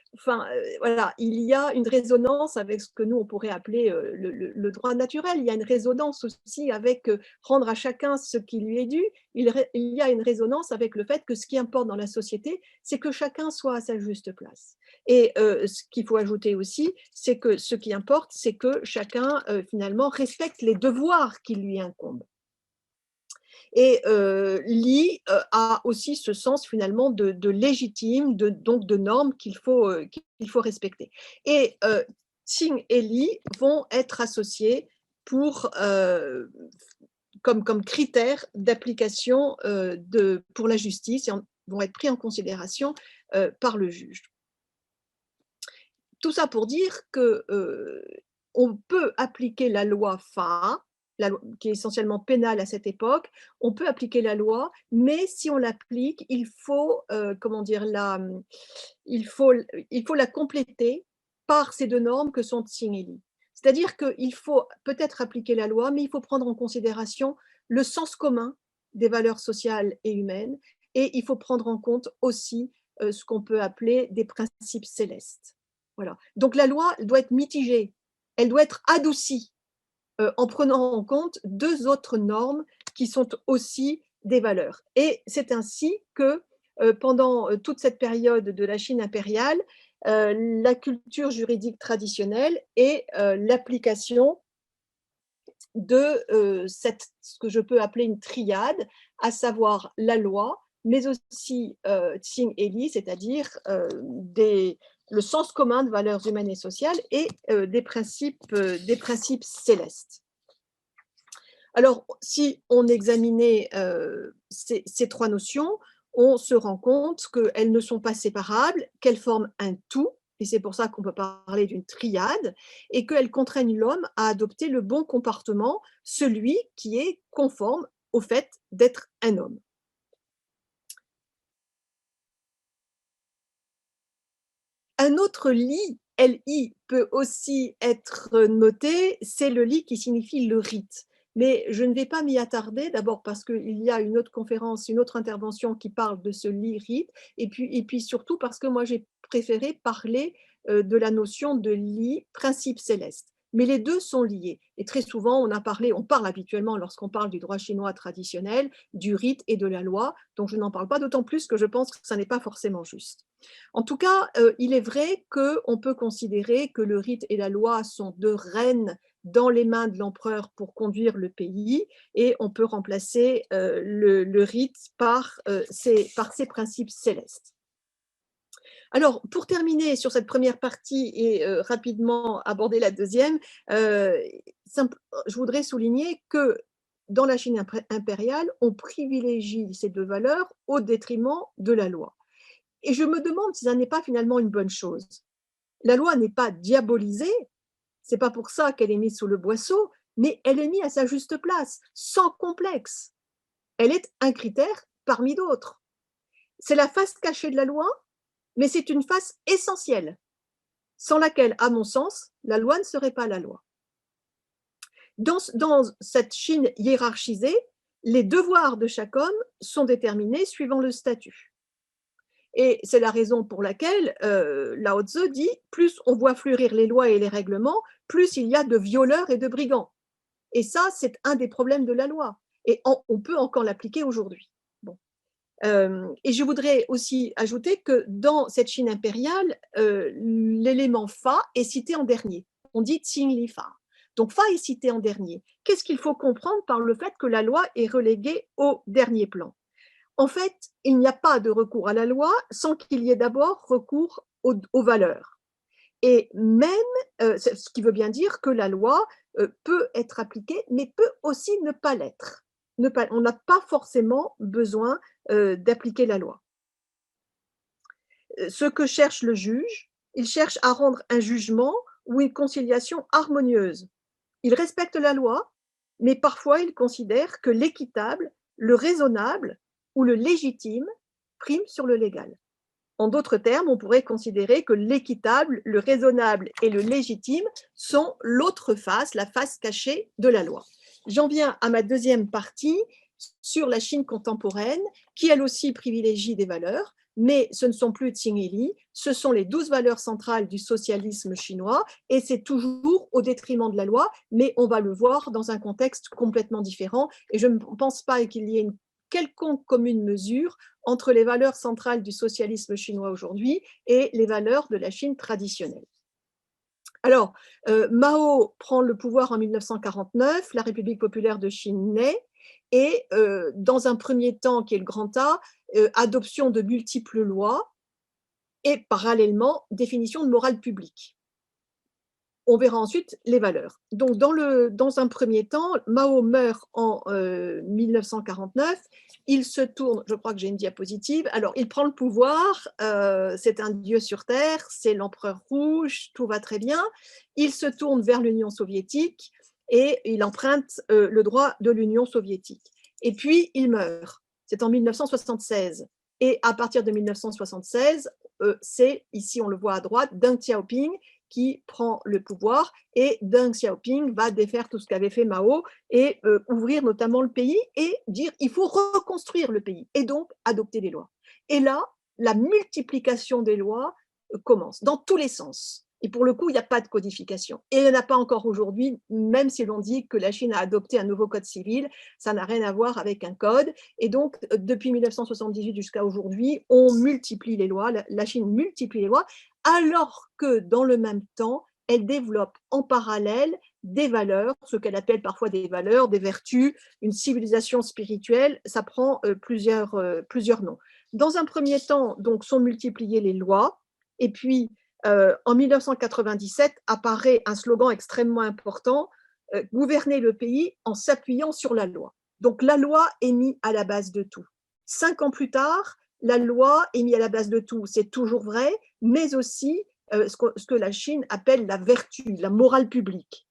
voilà, il y a une résonance avec ce que nous on pourrait appeler le droit naturel. Il y a une résonance aussi avec rendre à chacun ce qui lui est dû. Il y a une résonance avec le fait que ce qui importe dans la société, c'est que chacun soit à sa juste place. Et ce qu'il faut ajouter aussi, c'est que ce qui importe, c'est que chacun finalement respecte les devoirs qui lui incombent. Et Li a aussi ce sens finalement de légitime, donc de normes qu'il faut respecter. Et Qing et Li vont être associés pour, comme critères d'application pour la justice et vont être pris en considération par le juge. Tout ça pour dire que on peut appliquer la loi Fa, qui est essentiellement pénale à cette époque, on peut appliquer la loi, mais si on l'applique, il faut, il faut la compléter par ces deux normes que sont Tsing et Li. C'est-à-dire qu'il faut peut-être appliquer la loi, mais il faut prendre en considération le sens commun des valeurs sociales et humaines, et il faut prendre en compte aussi ce qu'on peut appeler des principes célestes. Voilà. Donc la loi doit être mitigée, elle doit être adoucie en prenant en compte deux autres normes qui sont aussi des valeurs. Et c'est ainsi que pendant toute cette période de la Chine impériale, la culture juridique traditionnelle et l'application de ce que je peux appeler une triade, à savoir la loi, mais aussi Tsing et Li, c'est-à-dire le sens commun de valeurs humaines et sociales et des principes célestes. Alors, si on examinait ces trois notions, on se rend compte qu'elles ne sont pas séparables, qu'elles forment un tout, et c'est pour ça qu'on peut parler d'une triade, et qu'elles contraignent l'homme à adopter le bon comportement, celui qui est conforme au fait d'être un homme. Un autre li, L-I, peut aussi être noté, c'est le li qui signifie le rite. Mais je ne vais pas m'y attarder, d'abord parce qu'il y a une autre conférence, une autre intervention qui parle de ce li rite, et puis surtout parce que moi j'ai préféré parler de la notion de li, principe céleste. Mais les deux sont liés. Et très souvent, on parle habituellement, lorsqu'on parle du droit chinois traditionnel, du rite et de la loi, donc je n'en parle pas, d'autant plus que je pense que ça n'est pas forcément juste. En tout cas, il est vrai qu'on peut considérer que le rite et la loi sont deux rênes dans les mains de l'empereur pour conduire le pays, et on peut remplacer le rite par ses principes célestes. Alors, pour terminer sur cette première partie et rapidement aborder la deuxième, je voudrais souligner que dans la Chine impériale, on privilégie ces deux valeurs au détriment de la loi. Et je me demande si ça n'est pas finalement une bonne chose. La loi n'est pas diabolisée, c'est pas pour ça qu'elle est mise sous le boisseau, mais elle est mise à sa juste place, sans complexe. Elle est un critère parmi d'autres. C'est la face cachée de la loi, mais c'est une face essentielle, sans laquelle, à mon sens, la loi ne serait pas la loi. Dans cette Chine hiérarchisée, les devoirs de chaque homme sont déterminés suivant le statut. Et c'est la raison pour laquelle Lao Tzu dit « plus on voit fleurir les lois et les règlements, plus il y a de violeurs et de brigands ». Et ça, c'est un des problèmes de la loi. Et on peut encore l'appliquer aujourd'hui. Bon. Et je voudrais aussi ajouter que dans cette Chine impériale, l'élément Fa est cité en dernier. On dit Tsing Li Fa. Donc Fa est cité en dernier. Qu'est-ce qu'il faut comprendre par le fait que la loi est reléguée au dernier plan ? En fait, il n'y a pas de recours à la loi sans qu'il y ait d'abord recours aux valeurs. Et même, ce qui veut bien dire que la loi peut être appliquée, mais peut aussi ne pas l'être. On n'a pas forcément besoin d'appliquer la loi. Ce que cherche le juge, il cherche à rendre un jugement ou une conciliation harmonieuse. Il respecte la loi, mais parfois il considère que l'équitable, le raisonnable ou le légitime prime sur le légal. En d'autres termes, on pourrait considérer que l'équitable, le raisonnable et le légitime sont l'autre face, la face cachée de la loi. J'en viens à ma deuxième partie sur la Chine contemporaine, qui elle aussi privilégie des valeurs, mais ce ne sont plus Tsing-Li, ce sont les 12 valeurs centrales du socialisme chinois, et c'est toujours au détriment de la loi, mais on va le voir dans un contexte complètement différent, et je ne pense pas qu'il y ait une quelconque commune mesure entre les valeurs centrales du socialisme chinois aujourd'hui et les valeurs de la Chine traditionnelle. Alors, Mao prend le pouvoir en 1949, la République populaire de Chine naît, et dans un premier temps, qui est le grand A, adoption de multiples lois et parallèlement définition de morale publique. On verra ensuite les valeurs. Donc, dans un premier temps, Mao meurt en 1949. Il se tourne, je crois que j'ai une diapositive, alors il prend le pouvoir, c'est un dieu sur terre, c'est l'empereur rouge, tout va très bien. Il se tourne vers l'Union soviétique et il emprunte le droit de l'Union soviétique. Et puis, il meurt. C'est en 1976. Et à partir de 1976, c'est, ici on le voit à droite, Deng Xiaoping qui prend le pouvoir, et Deng Xiaoping va défaire tout ce qu'avait fait Mao et ouvrir notamment le pays et dire il faut reconstruire le pays et donc adopter des lois. Et là, la multiplication des lois commence dans tous les sens. Et pour le coup, il n'y a pas de codification. Et il n'y en a pas encore aujourd'hui, même si l'on dit que la Chine a adopté un nouveau code civil, ça n'a rien à voir avec un code. Et donc, depuis 1978 jusqu'à aujourd'hui, on multiplie les lois, la Chine multiplie les lois, alors que dans le même temps, elle développe en parallèle des valeurs, ce qu'elle appelle parfois des valeurs, des vertus, une civilisation spirituelle, ça prend plusieurs noms. Dans un premier temps, donc, sont multipliées les lois, et puis en 1997 apparaît un slogan extrêmement important, gouverner le pays en s'appuyant sur la loi. Donc la loi est mise à la base de tout. 5 ans plus tard, la loi est mise à la base de tout, c'est toujours vrai, mais aussi ce que la Chine appelle la vertu, la morale publique.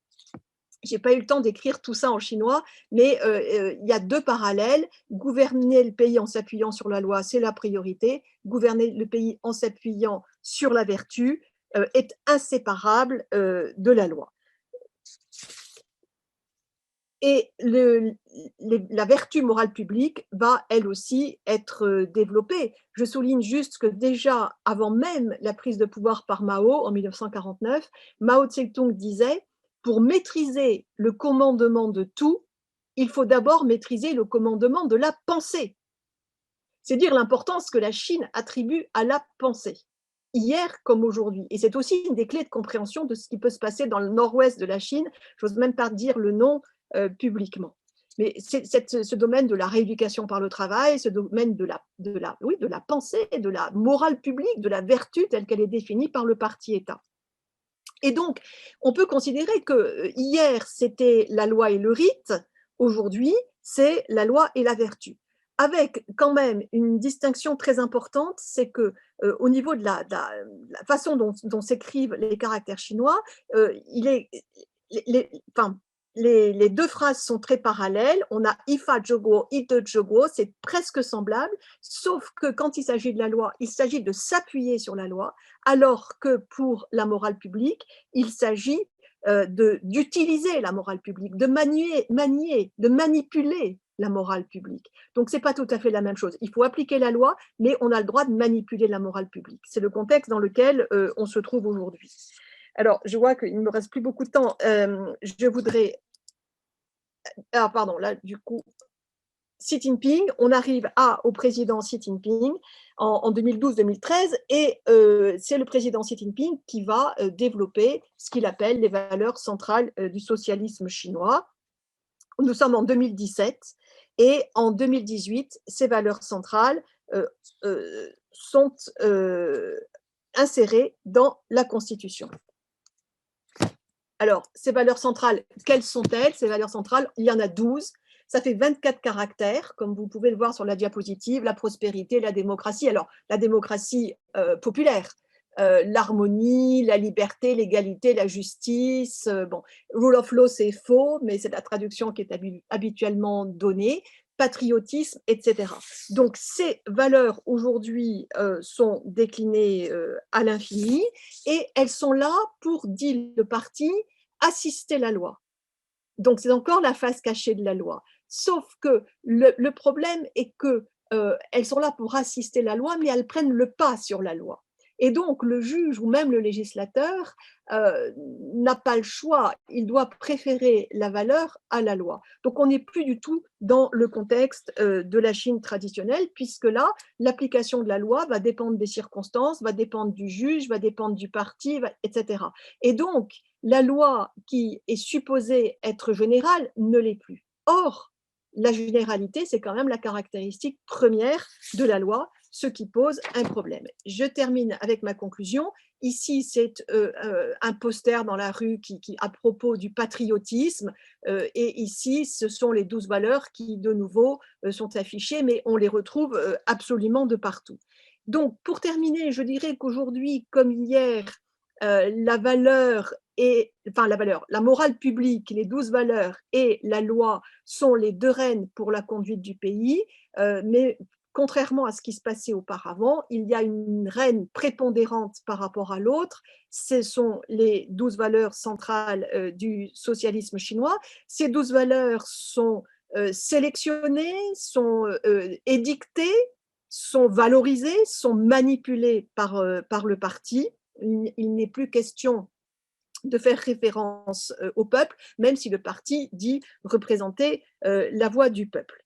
Je n'ai pas eu le temps d'écrire tout ça en chinois, mais il y a deux parallèles. Gouverner le pays en s'appuyant sur la loi, c'est la priorité. Gouverner le pays en s'appuyant sur la vertu est inséparable de la loi. Et la vertu morale publique va, elle aussi, être développée. Je souligne juste que déjà, avant même la prise de pouvoir par Mao en 1949, Mao Tse-tung disait « Pour maîtriser le commandement de tout, il faut d'abord maîtriser le commandement de la pensée. » C'est dire l'importance que la Chine attribue à la pensée, hier comme aujourd'hui. Et c'est aussi une des clés de compréhension de ce qui peut se passer dans le nord-ouest de la Chine. Je n'ose même pas dire le nom publiquement. Mais ce domaine de la rééducation par le travail, ce domaine de la pensée, de la morale publique, de la vertu telle qu'elle est définie par le parti-État. Et donc, on peut considérer que hier, c'était la loi et le rite, aujourd'hui, c'est la loi et la vertu. Avec quand même une distinction très importante, c'est que au niveau de la façon dont s'écrivent les caractères chinois, les deux phrases sont très parallèles. On a ifa jogo, ite jogo, c'est presque semblable, sauf que quand il s'agit de la loi, il s'agit de s'appuyer sur la loi, alors que pour la morale publique, il s'agit d'utiliser la morale publique, de manier, de manipuler la morale publique. Donc, ce n'est pas tout à fait la même chose. Il faut appliquer la loi, mais on a le droit de manipuler la morale publique. C'est le contexte dans lequel on se trouve aujourd'hui. Alors, je vois qu'il ne me reste plus beaucoup de temps. Je voudrais… Ah, pardon, là, du coup, Xi Jinping, on arrive au président Xi Jinping en 2012-2013, et c'est le président Xi Jinping qui va développer ce qu'il appelle les valeurs centrales du socialisme chinois. Nous sommes en 2017, et en 2018, ces valeurs centrales sont insérées dans la Constitution. Alors, ces valeurs centrales, quelles sont-elles? Ces valeurs centrales, il y en a 12. Ça fait 24 caractères, comme vous pouvez le voir sur la diapositive, la prospérité, la démocratie. Alors, la démocratie populaire, l'harmonie, la liberté, l'égalité, la justice. Bon, rule of law, c'est faux, mais c'est la traduction qui est habituellement donnée. patriotisme, etc. Donc, ces valeurs aujourd'hui sont déclinées à l'infini et elles sont là pour, dit le parti, assister la loi. Donc, c'est encore la face cachée de la loi. Sauf que le problème est que elles sont là pour assister la loi, mais elles prennent le pas sur la loi. Et donc, le juge ou même le législateur n'a pas le choix, il doit préférer la valeur à la loi. Donc, on n'est plus du tout dans le contexte de la Chine traditionnelle, puisque là, l'application de la loi va dépendre des circonstances, va dépendre du juge, va dépendre du parti, etc. Et donc, la loi qui est supposée être générale ne l'est plus. Or, la généralité, c'est quand même la caractéristique première de la loi, ce qui pose un problème. Je termine avec ma conclusion. Ici, c'est un poster dans la rue à propos du patriotisme, et ici, ce sont les 12 valeurs qui, de nouveau, sont affichées, mais on les retrouve absolument de partout. Donc, pour terminer, je dirais qu'aujourd'hui, comme hier, la valeur et, enfin la morale publique, les 12 valeurs et la loi sont les deux rênes pour la conduite du pays, mais contrairement à ce qui se passait auparavant, il y a une reine prépondérante par rapport à l'autre. Ce sont les 12 valeurs centrales du socialisme chinois. Ces 12 valeurs sont sélectionnées, sont édictées, sont valorisées, sont manipulées par le parti. Il n'est plus question de faire référence au peuple, même si le parti dit représenter la voix du peuple.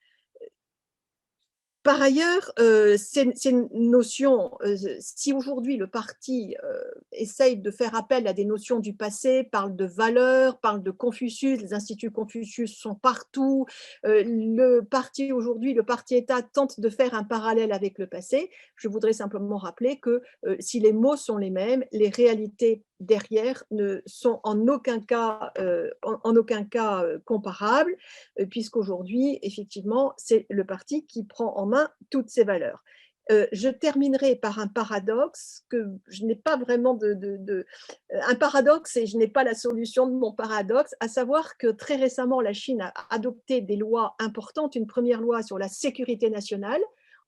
Par ailleurs, ces notions, si aujourd'hui le parti essaye de faire appel à des notions du passé, parle de valeurs, parle de Confucius, les instituts Confucius sont partout, le parti aujourd'hui, le parti-État tente de faire un parallèle avec le passé, je voudrais simplement rappeler que si les mots sont les mêmes, les réalités derrière ne sont en aucun cas comparables, puisqu'aujourd'hui, effectivement, c'est le parti qui prend en main toutes ces valeurs. Je terminerai par un paradoxe que je n'ai pas vraiment un paradoxe et je n'ai pas la solution de mon paradoxe, à savoir que très récemment, la Chine a adopté des lois importantes, une première loi sur la sécurité nationale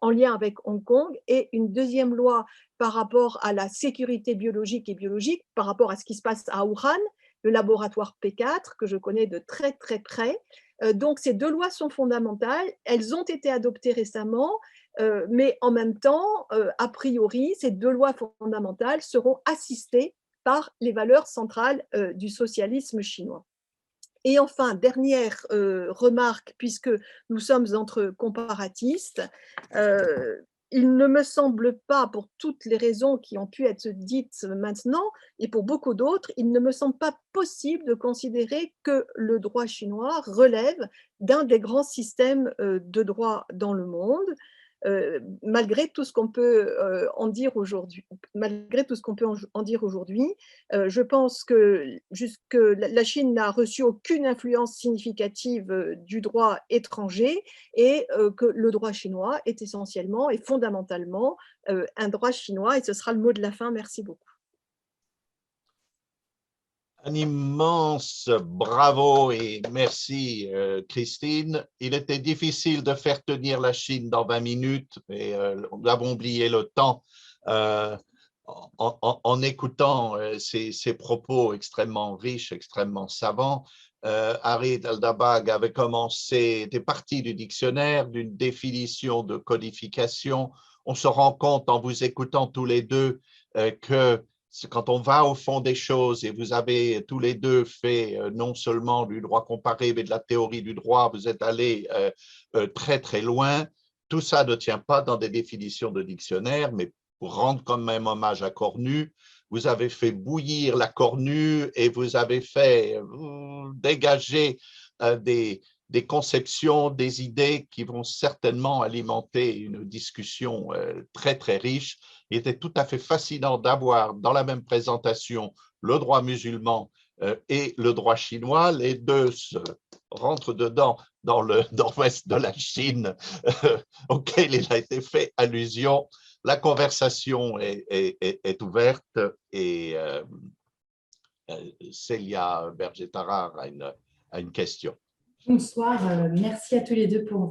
en lien avec Hong Kong et une deuxième loi par rapport à la sécurité biologique et biologique, par rapport à ce qui se passe à Wuhan, le laboratoire P4 que je connais de très très près. Donc ces deux lois sont fondamentales, elles ont été adoptées récemment, mais en même temps, a priori, ces deux lois fondamentales seront assistées par les valeurs centrales du socialisme chinois. Et enfin, dernière remarque, puisque nous sommes entre comparatistes, il ne me semble pas, pour toutes les raisons qui ont pu être dites maintenant, et pour beaucoup d'autres, il ne me semble pas possible de considérer que le droit chinois relève d'un des grands systèmes de droit dans le monde. Malgré tout ce qu'on peut en dire aujourd'hui, je pense que la Chine n'a reçu aucune influence significative du droit étranger et que le droit chinois est essentiellement et fondamentalement un droit chinois, et ce sera le mot de la fin. Merci beaucoup. Un immense bravo et merci, Christine. Il était difficile de faire tenir la Chine dans 20 minutes, mais nous avons oublié le temps en écoutant ces propos extrêmement riches, extrêmement savants. Harry Daldabag avait commencé des parties du dictionnaire, d'une définition de codification. On se rend compte en vous écoutant tous les deux que quand on va au fond des choses, et vous avez tous les deux fait non seulement du droit comparé, mais de la théorie du droit, vous êtes allés très très loin. Tout ça ne tient pas dans des définitions de dictionnaire, mais pour rendre quand même hommage à Cornu, vous avez fait bouillir la Cornue et vous avez fait dégager des conceptions, des idées qui vont certainement alimenter une discussion très, très riche. Il était tout à fait fascinant d'avoir dans la même présentation le droit musulman et le droit chinois. Les deux se rentrent dedans dans le nord-ouest de la Chine auquel il a été fait allusion. La conversation est ouverte et Célia Berger-Tarrard a une question. Bonsoir, merci à tous les deux pour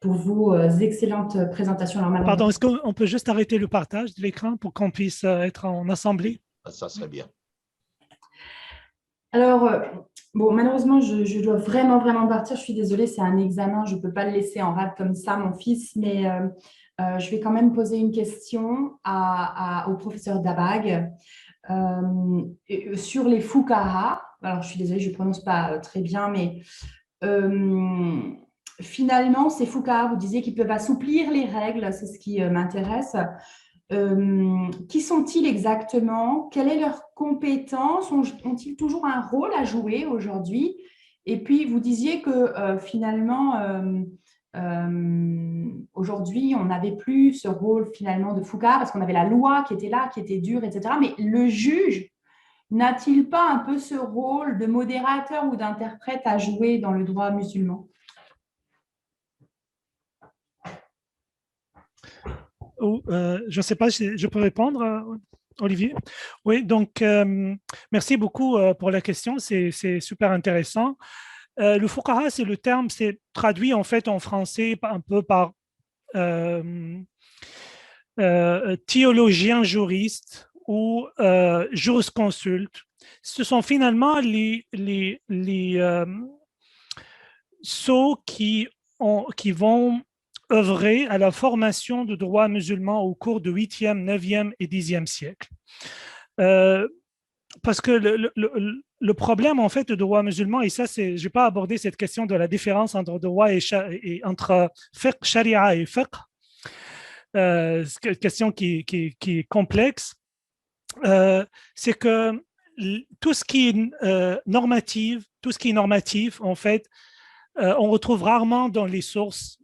vos excellentes présentations. Alors, Pardon, est-ce qu'on peut juste arrêter le partage de l'écran pour qu'on puisse être en assemblée? Ça serait bien. Alors, bon, malheureusement, je dois vraiment partir. Je suis désolée, c'est un examen. Je ne peux pas le laisser en rade comme ça, mon fils. Mais je vais quand même poser une question au professeur Dabag sur les fuqaha. Alors, je suis désolée, je ne prononce pas très bien, mais finalement, ces fuqaha, vous disiez qu'ils peuvent assouplir les règles. C'est ce qui m'intéresse. Qui sont-ils exactement? Quelle est leur compétence? Ont-ils toujours un rôle à jouer aujourd'hui? Et puis, vous disiez que finalement, aujourd'hui, on n'avait plus ce rôle finalement de fuqaha parce qu'on avait la loi qui était là, qui était dure, etc. Mais le juge n'a-t-il pas un peu ce rôle de modérateur ou d'interprète à jouer dans le droit musulman? Je ne sais pas si je peux répondre, Olivier. Oui, donc merci beaucoup pour la question, c'est super intéressant. Le fuqaha, c'est le terme, c'est traduit en fait en français un peu par théologien juriste ou jurisconsulte. Ce sont finalement ceux qui vont œuvrer à la formation du droit musulman au cours du 8e, 9e et 10e siècle. Parce que le problème, en fait, du droit musulman, et ça, je n'ai pas abordé cette question de la différence entre droit et entre fiqh, sharia et fiqh, c'est une question qui est complexe, c'est que tout ce qui est normatif, en fait, on retrouve rarement dans les sources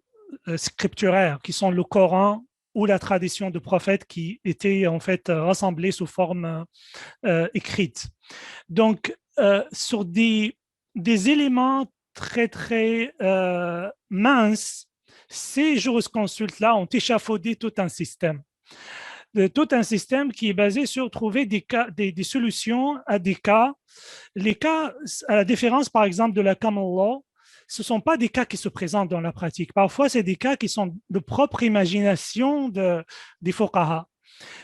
scripturaires, qui sont le Coran ou la tradition de prophètes qui étaient en fait rassemblées sous forme écrite. Donc, sur des éléments très minces, ces jurisconsultes-là ont échafaudé tout un système. Tout un système qui est basé sur trouver des solutions à des cas. Les cas, à la différence par exemple de la common law, ce ne sont pas des cas qui se présentent dans la pratique. Parfois, c'est des cas qui sont de propre imagination des fuqaha.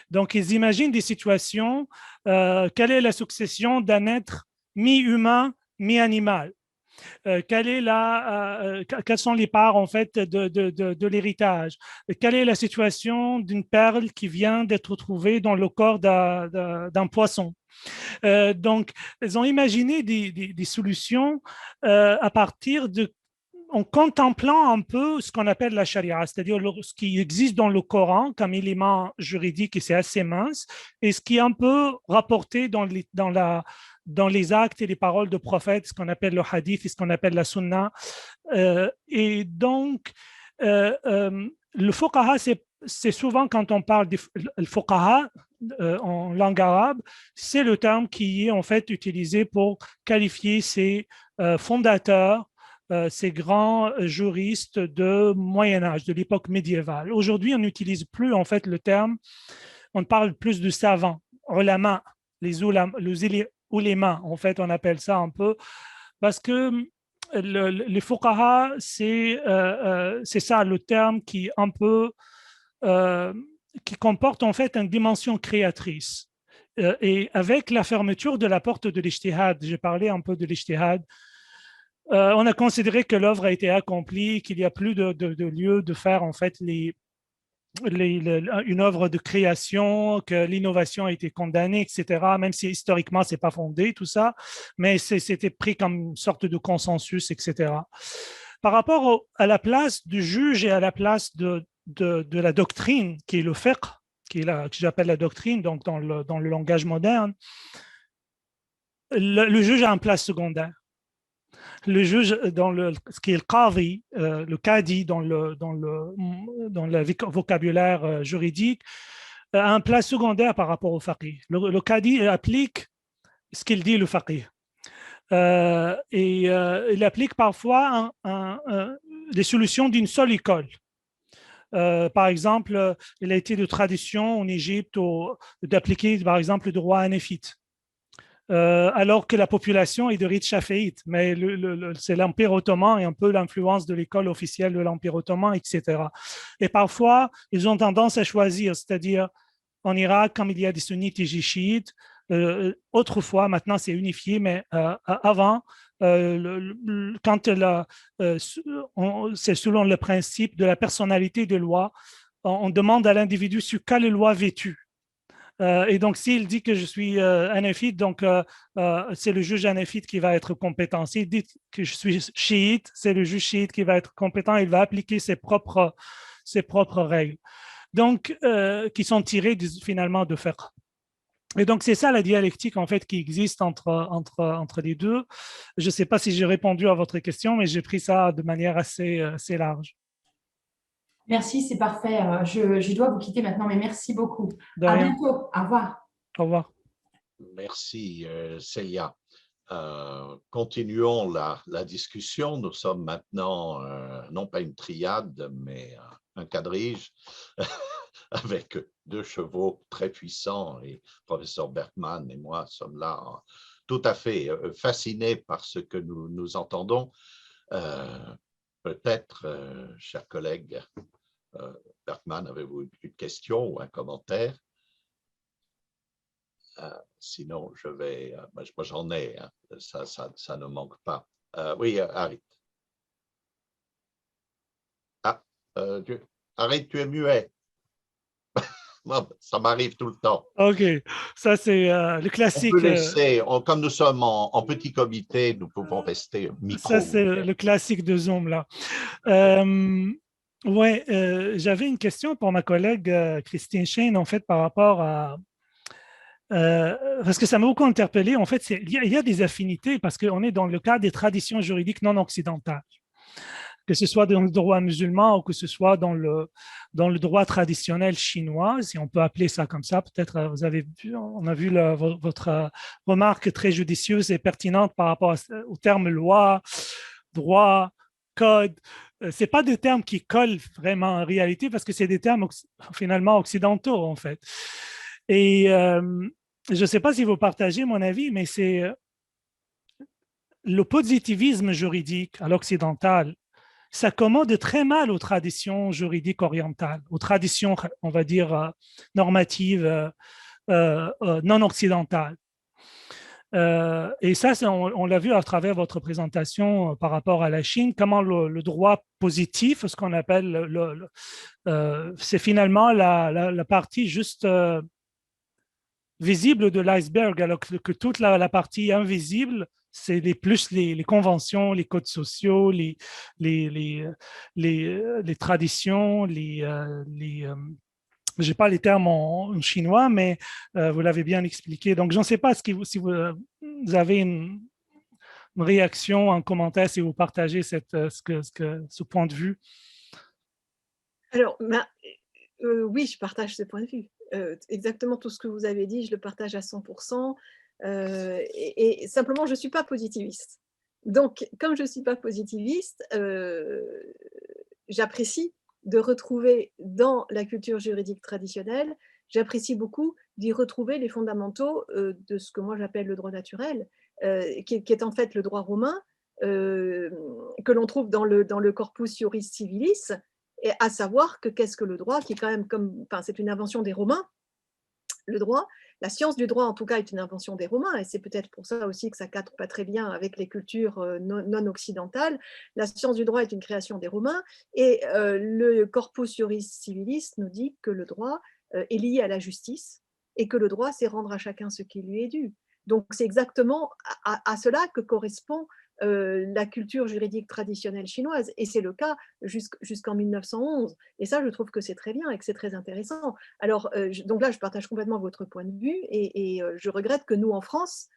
Donc, ils imaginent des situations, quelle est la succession d'un être mi-humain, mi-animal? Quelles sont les parts en fait de l'héritage? Quelle est la situation d'une perle qui vient d'être trouvée dans le corps d'un poisson? Donc, ils ont imaginé des solutions à partir en contemplant un peu ce qu'on appelle la charia, c'est-à-dire ce qui existe dans le Coran comme élément juridique et c'est assez mince, et ce qui est un peu rapporté dans les actes et les paroles de prophètes, ce qu'on appelle le hadith et ce qu'on appelle la sunna. Et donc, le fuqaha, c'est souvent quand on parle le fuqaha en langue arabe, c'est le terme qui est en fait utilisé pour qualifier ces fondateurs, ces grands juristes de Moyen-Âge, de l'époque médiévale. Aujourd'hui, on n'utilise plus en fait le terme, on parle plus de savants, ulama, les ulémas, en fait, on appelle ça un peu, parce que les fuqaha, c'est ça le terme qui un peu qui comporte en fait une dimension créatrice. Et avec la fermeture de la porte de l'ijtihad, j'ai parlé un peu de l'ijtihad, on a considéré que l'œuvre a été accomplie, qu'il n'y a plus de lieu de faire en fait une œuvre de création, que l'innovation a été condamnée, etc., même si historiquement, ce n'est pas fondé, tout ça, mais c'était pris comme une sorte de consensus, etc. Par rapport à la place du juge et à la place de la doctrine, qui est le fiqh, que j'appelle la doctrine, donc dans le langage moderne, le juge a une place secondaire. Le juge, ce qui est le qadi, le qadi dans le vocabulaire juridique, a une place secondaire par rapport au faqih. Le qadi applique ce qu'il dit le faqih. Il applique parfois des solutions d'une seule école. Par exemple, il a été de tradition en Égypte d'appliquer, par exemple, le droit hanéfite. alors que la population est de rite chaféite. Mais c'est l'Empire ottoman et un peu l'influence de l'école officielle de l'Empire ottoman, etc. Et parfois, ils ont tendance à choisir, c'est-à-dire en Irak, comme il y a des sunnites et des chiites, autrefois, maintenant c'est unifié, mais avant, quand c'est selon le principe de la personnalité de loi, on demande à l'individu sur quelle loi vêtu. Et donc, s'il dit que je suis hanéfite, donc c'est le juge hanéfite qui va être compétent. S'il dit que je suis chiite, c'est le juge chiite qui va être compétent. Il va appliquer ses propres règles, donc qui sont tirées finalement de fiqh. Et donc, c'est ça la dialectique en fait qui existe entre les deux. Je ne sais pas si j'ai répondu à votre question, mais j'ai pris ça de manière assez large. Merci, c'est parfait. Je dois vous quitter maintenant, mais merci beaucoup. De À rien. bientôt. Au revoir. Au revoir. Merci, Célia. Continuons la discussion. Nous sommes maintenant, non pas une triade, mais un quadrige avec 2 chevaux très puissants. Et professeur Berkman et moi sommes là tout à fait fascinés par ce que nous entendons. Peut-être, chers collègues, Berkman, avez-vous une question ou un commentaire? Sinon, je vais. Moi, j'en ai, hein. Ça ne manque pas. Oui, Harit. Harit, tu es muet. Ça m'arrive tout le temps. OK, ça c'est le classique. On peut laisser, comme nous sommes en petit comité, nous pouvons rester micro. Ça c'est le classique de Zoom là. Ouais, j'avais une question pour ma collègue Christine Shane en fait par rapport à parce que ça m'a beaucoup interpellé. En fait, il y a des affinités parce qu'on est dans le cadre des traditions juridiques non occidentales, que ce soit dans le droit musulman ou que ce soit dans le droit traditionnel chinois, si on peut appeler ça comme ça. Peut-être vous avez vu, on a vu votre remarque très judicieuse et pertinente par rapport au terme loi, droit, code. C'est pas des termes qui collent vraiment en réalité parce que c'est des termes finalement occidentaux en fait. Et je ne sais pas si vous partagez mon avis, mais c'est le positivisme juridique à l'occidental s'accommode très mal aux traditions juridiques orientales, aux traditions, on va dire, normatives non occidentales. Et ça, on l'a vu à travers votre présentation par rapport à la Chine, comment le droit positif, ce qu'on appelle, c'est finalement la partie juste visible de l'iceberg, alors que toute la partie invisible, c'est plus les conventions, les codes sociaux, les traditions, je n'ai pas les termes en chinois, mais vous l'avez bien expliqué. Donc, je ne sais pas si vous avez une réaction, un commentaire, si vous partagez ce point de vue. Alors, oui, je partage ce point de vue. Exactement tout ce que vous avez dit, je le partage à 100%. Et simplement, je ne suis pas positiviste. Donc, comme je ne suis pas positiviste, j'apprécie de retrouver dans la culture juridique traditionnelle, j'apprécie beaucoup d'y retrouver les fondamentaux de ce que moi j'appelle le droit naturel, qui est en fait le droit romain, que l'on trouve dans le Corpus Juris Civilis, et à savoir que qu'est-ce que le droit, qui est quand même c'est une invention des Romains, le droit. La science du droit, en tout cas, est une invention des Romains, et c'est peut-être pour ça aussi que ça ne cadre pas très bien avec les cultures non occidentales. La science du droit est une création des Romains, et le Corpus Juris Civilis nous dit que le droit est lié à la justice, et que le droit, c'est rendre à chacun ce qui lui est dû. Donc, c'est exactement à cela que correspond la culture juridique traditionnelle chinoise, et c'est le cas jusqu'en 1911. Et ça, je trouve que c'est très bien et que c'est très intéressant. Alors, donc là, je partage complètement votre point de vue, et je regrette que nous, en France,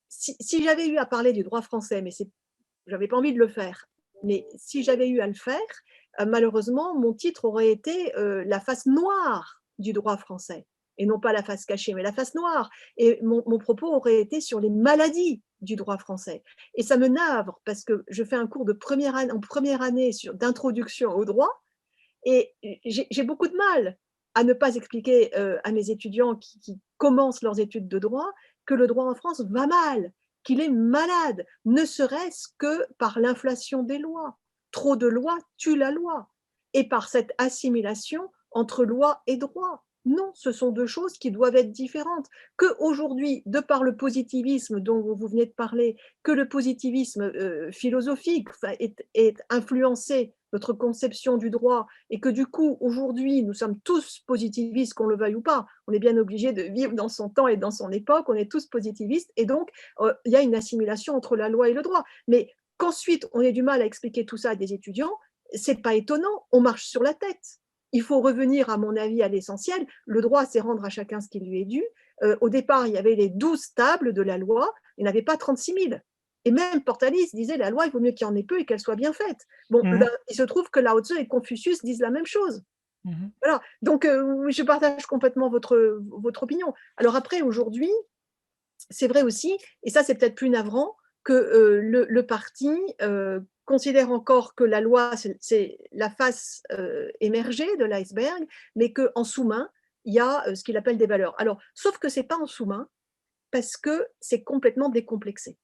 si j'avais eu à parler du droit français, mais je n'avais pas envie de le faire, mais si j'avais eu à le faire, malheureusement, mon titre aurait été la face noire du droit français, et non pas la face cachée, mais la face noire. Et mon propos aurait été sur les maladies du droit français. Et ça me navre, parce que je fais un cours en première année d'introduction au droit, et j'ai beaucoup de mal à ne pas expliquer à mes étudiants qui commencent leurs études de droit que le droit en France va mal, qu'il est malade, ne serait-ce que par l'inflation des lois. Trop de lois tue la loi, et par cette assimilation entre loi et droit. Non, ce sont deux choses qui doivent être différentes. Qu'aujourd'hui, de par le positivisme dont vous venez de parler, que le positivisme philosophique est influencé notre conception du droit, et que du coup, aujourd'hui, nous sommes tous positivistes, qu'on le veuille ou pas. On est bien obligé de vivre dans son temps et dans son époque, on est tous positivistes, et donc, il y a une assimilation entre la loi et le droit. Mais qu'ensuite, on ait du mal à expliquer tout ça à des étudiants, c'est pas étonnant, on marche sur la tête. Il faut revenir, à mon avis, à l'essentiel. Le droit, c'est rendre à chacun ce qui lui est dû. Au départ, il y avait les 12 tables de la loi, il n'y en avait pas 36 000. Et même Portalis disait la loi, il vaut mieux qu'il y en ait peu et qu'elle soit bien faite. Bon, là, il se trouve que Lao Tzu et Confucius disent la même chose. Voilà. Donc, je partage complètement votre opinion. Alors après, aujourd'hui, c'est vrai aussi, et ça c'est peut-être plus navrant, que le parti considère encore que la loi, c'est la face émergée de l'iceberg, mais qu'en sous-main, il y a ce qu'il appelle des valeurs. Alors, sauf que ce n'est pas en sous-main, parce que c'est complètement décomplexé.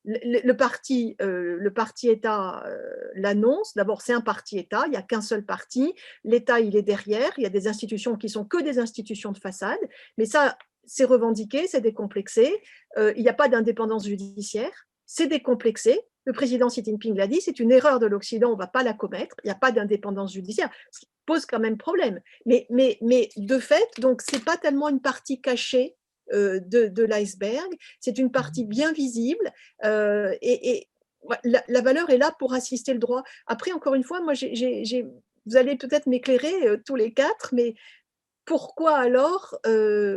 Le parti État l'annonce. D'abord, c'est un parti État, il n'y a qu'un seul parti. L'État, il est derrière, il y a des institutions qui sont que des institutions de façade, mais ça, c'est revendiqué, c'est décomplexé. Il n'y a pas d'indépendance judiciaire, c'est décomplexé. Le président Xi Jinping l'a dit, c'est une erreur de l'Occident, on ne va pas la commettre. Il n'y a pas d'indépendance judiciaire, ce qui pose quand même problème. Mais de fait, donc, ce n'est pas tellement une partie cachée de l'iceberg, c'est une partie bien visible et la valeur est là pour assister le droit. Après, encore une fois, moi, vous allez peut-être m'éclairer tous les quatre, mais pourquoi alors,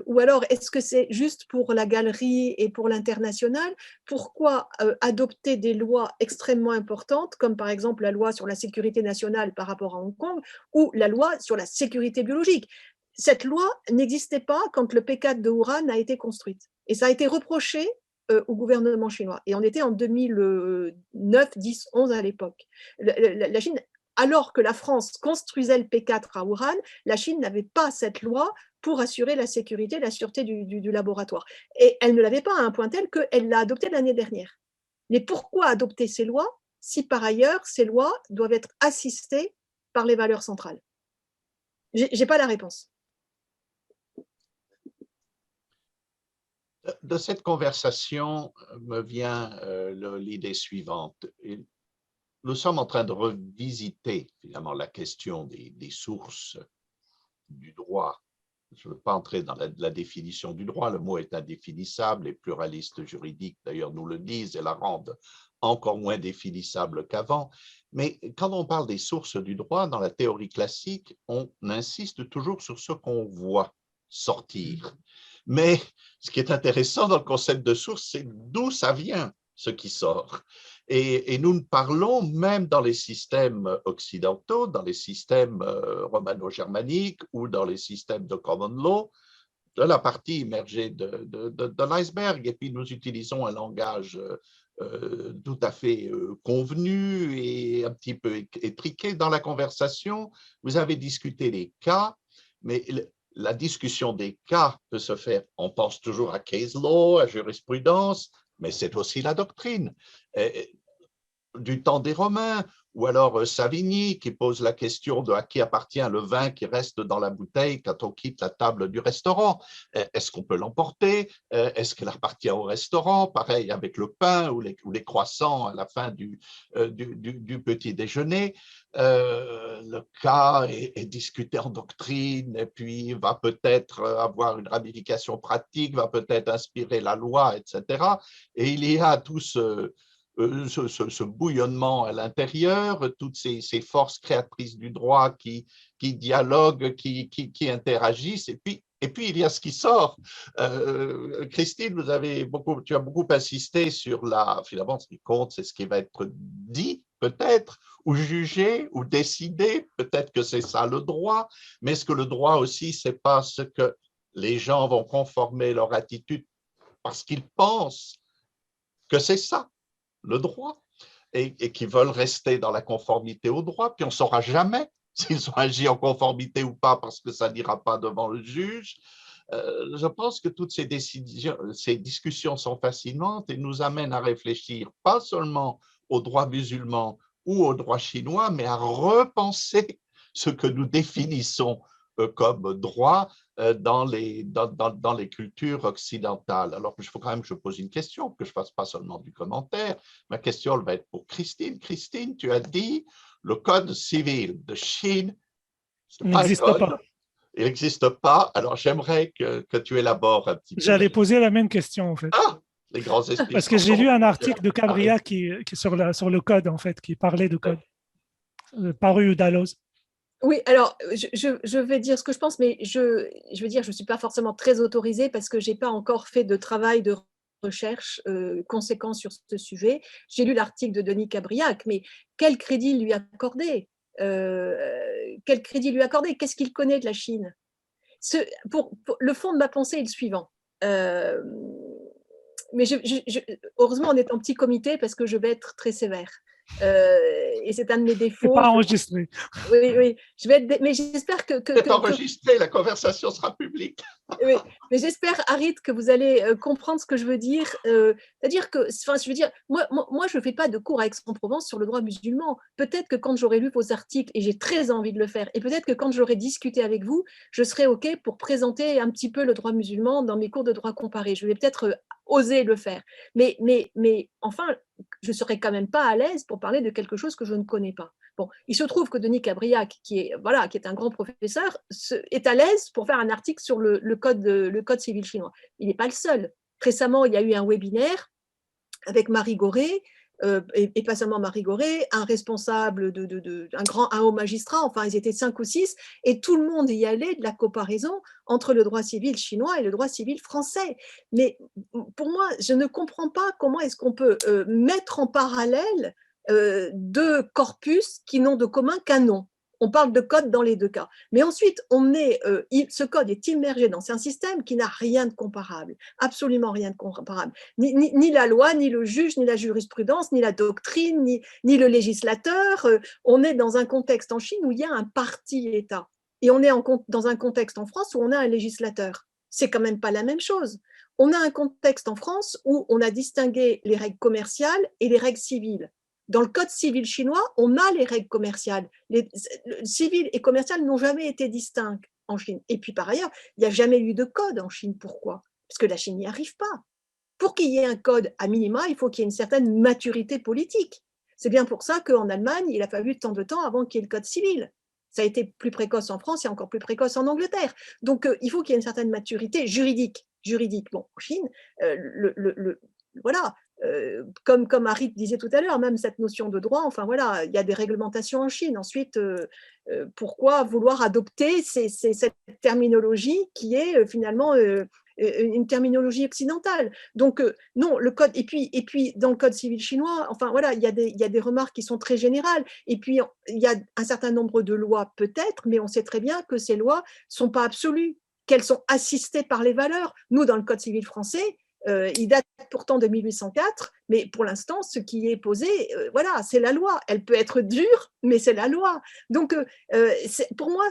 ou alors est-ce que c'est juste pour la galerie et pour l'international? Pourquoi adopter des lois extrêmement importantes, comme par exemple la loi sur la sécurité nationale par rapport à Hong Kong, ou la loi sur la sécurité biologique? Cette loi n'existait pas quand le P4 de Wuhan a été construite. Et ça a été reproché au gouvernement chinois. Et on était en 2009, 10, 11 à l'époque. La Chine, alors que la France construisait le P4 à Wuhan, la Chine n'avait pas cette loi pour assurer la sécurité et la sûreté du laboratoire. Et elle ne l'avait pas à un point tel qu'elle l'a adoptée l'année dernière. Mais pourquoi adopter ces lois si par ailleurs ces lois doivent être assistées par les valeurs centrales? Je n'ai pas la réponse. De cette conversation me vient l'idée suivante. Nous sommes en train de revisiter finalement la question des sources du droit. Je ne veux pas entrer dans la définition du droit, le mot est indéfinissable, les pluralistes juridiques d'ailleurs nous le disent et la rendent encore moins définissable qu'avant. Mais quand on parle des sources du droit, dans la théorie classique, on insiste toujours sur ce qu'on voit sortir. Mais ce qui est intéressant dans le concept de source, c'est d'où ça vient, ce qui sort. Et nous parlons, même dans les systèmes occidentaux, dans les systèmes romano-germaniques ou dans les systèmes de common law, de la partie immergée de l'iceberg. Et puis nous utilisons un langage tout à fait convenu et un petit peu étriqué dans la conversation. Vous avez discuté les cas, mais la discussion des cas peut se faire, on pense toujours à case law, à jurisprudence, mais c'est aussi la doctrine du temps des Romains, ou alors Savigny qui pose la question de à qui appartient le vin qui reste dans la bouteille quand on quitte la table du restaurant. Est-ce qu'on peut l'emporter? Est-ce qu'elle appartient au restaurant? Pareil avec le pain ou les croissants à la fin du petit déjeuner. Le cas est discuté en doctrine et puis va peut-être avoir une ramification pratique, va peut-être inspirer la loi, etc. Et il y a tout ce bouillonnement à l'intérieur, toutes ces forces créatrices du droit qui dialoguent, qui interagissent, et puis il y a ce qui sort. Christine, tu as beaucoup insisté sur finalement ce qui compte, c'est ce qui va être dit peut-être, ou jugé, ou décidé, peut-être que c'est ça le droit, mais est-ce que le droit aussi, c'est pas ce que les gens vont conformer leur attitude parce qu'ils pensent que c'est ça le droit, et qui veulent rester dans la conformité au droit, puis on ne saura jamais s'ils ont agi en conformité ou pas parce que ça n'ira pas devant le juge. Je pense que toutes ces discussions sont fascinantes et nous amènent à réfléchir pas seulement au droit musulman ou au droit chinois, mais à repenser ce que nous définissons comme droit dans les cultures occidentales. Alors, il faut quand même que je pose une question, que je ne fasse pas seulement du commentaire. Ma question elle va être pour Christine. Christine, tu as dit le code civil de Chine, ce n'est pas un N'existe code, pas. il n'existe pas. Alors, j'aimerais que tu élabores un petit peu. J'allais poser la même question, en fait. Ah, les grands esprits. Parce que j'ai lu un article de Cabria Arrête. qui sur le code, en fait, qui parlait de code, paru au Dalloz. Oui, alors je vais dire ce que je pense, mais je veux dire, je ne suis pas forcément très autorisée parce que je n'ai pas encore fait de travail de recherche conséquent sur ce sujet. J'ai lu l'article de Denis Cabriac, mais quel crédit lui accorder Quel crédit lui accorder Qu'est-ce qu'il connaît de la Chine? Pour le fond de ma pensée est le suivant. Mais heureusement, on est en petit comité parce que je vais être très sévère. Et c'est un de mes défauts. C'est pas enregistré. Oui, oui. Mais j'espère que C'est enregistré, la conversation sera publique. oui, mais j'espère, Harit, que vous allez comprendre ce que je veux dire. C'est-à-dire que, enfin, je veux dire, moi, je ne fais pas de cours à Aix-en-Provence sur le droit musulman. Peut-être que quand j'aurai lu vos articles, et j'ai très envie de le faire, et peut-être que quand j'aurai discuté avec vous, je serai OK pour présenter un petit peu le droit musulman dans mes cours de droit comparé. Je vais peut-être oser le faire. Mais enfin, je ne serai quand même pas à l'aise pour parler de quelque chose que je ne connais pas. Bon, il se trouve que Denis Cabriac, qui est un grand professeur, est à l'aise pour faire un article sur le code civil chinois. Il n'est pas le seul. Récemment, il y a eu un webinaire avec Marie Goré, et pas seulement Marie Goré, un responsable, un haut magistrat, enfin ils étaient 5 ou 6, et tout le monde y allait de la comparaison entre le droit civil chinois et le droit civil français. Mais pour moi, je ne comprends pas comment est-ce qu'on peut mettre en parallèle deux corpus qui n'ont de commun qu'un nom. On parle de code dans les deux cas. Mais ensuite, ce code est immergé dans un système qui n'a rien de comparable, absolument rien de comparable. Ni la loi, ni le juge, ni la jurisprudence, ni la doctrine, ni le législateur. On est dans un contexte en Chine où il y a un parti-État. Et on est dans un contexte en France où on a un législateur. C'est quand même pas la même chose. On a un contexte en France où on a distingué les règles commerciales et les règles civiles. Dans le code civil chinois, on a les règles commerciales. Les civiles et commerciales n'ont jamais été distincts en Chine. Et puis par ailleurs, il n'y a jamais eu de code en Chine. Pourquoi? Parce que la Chine n'y arrive pas. Pour qu'il y ait un code à minima, il faut qu'il y ait une certaine maturité politique. C'est bien pour ça qu'en Allemagne, il a fallu tant de temps avant qu'il y ait le code civil. Ça a été plus précoce en France et encore plus précoce en Angleterre. Donc, il faut qu'il y ait une certaine maturité juridique. Bon, en Chine, voilà, comme Harit disait tout à l'heure, même cette notion de droit, enfin voilà, il y a des réglementations en Chine. Ensuite, pourquoi vouloir adopter cette terminologie qui est finalement une terminologie occidentale? Donc non, le code, et puis dans le code civil chinois, enfin voilà, il y a des remarques qui sont très générales, et puis il y a un certain nombre de lois peut-être, mais on sait très bien que ces lois sont pas absolues, qu'elles sont assistées par les valeurs. Nous, dans le code civil français, il date pourtant de 1804, mais pour l'instant, ce qui est posé, voilà, c'est la loi. Elle peut être dure, mais c'est la loi. Donc, pour moi,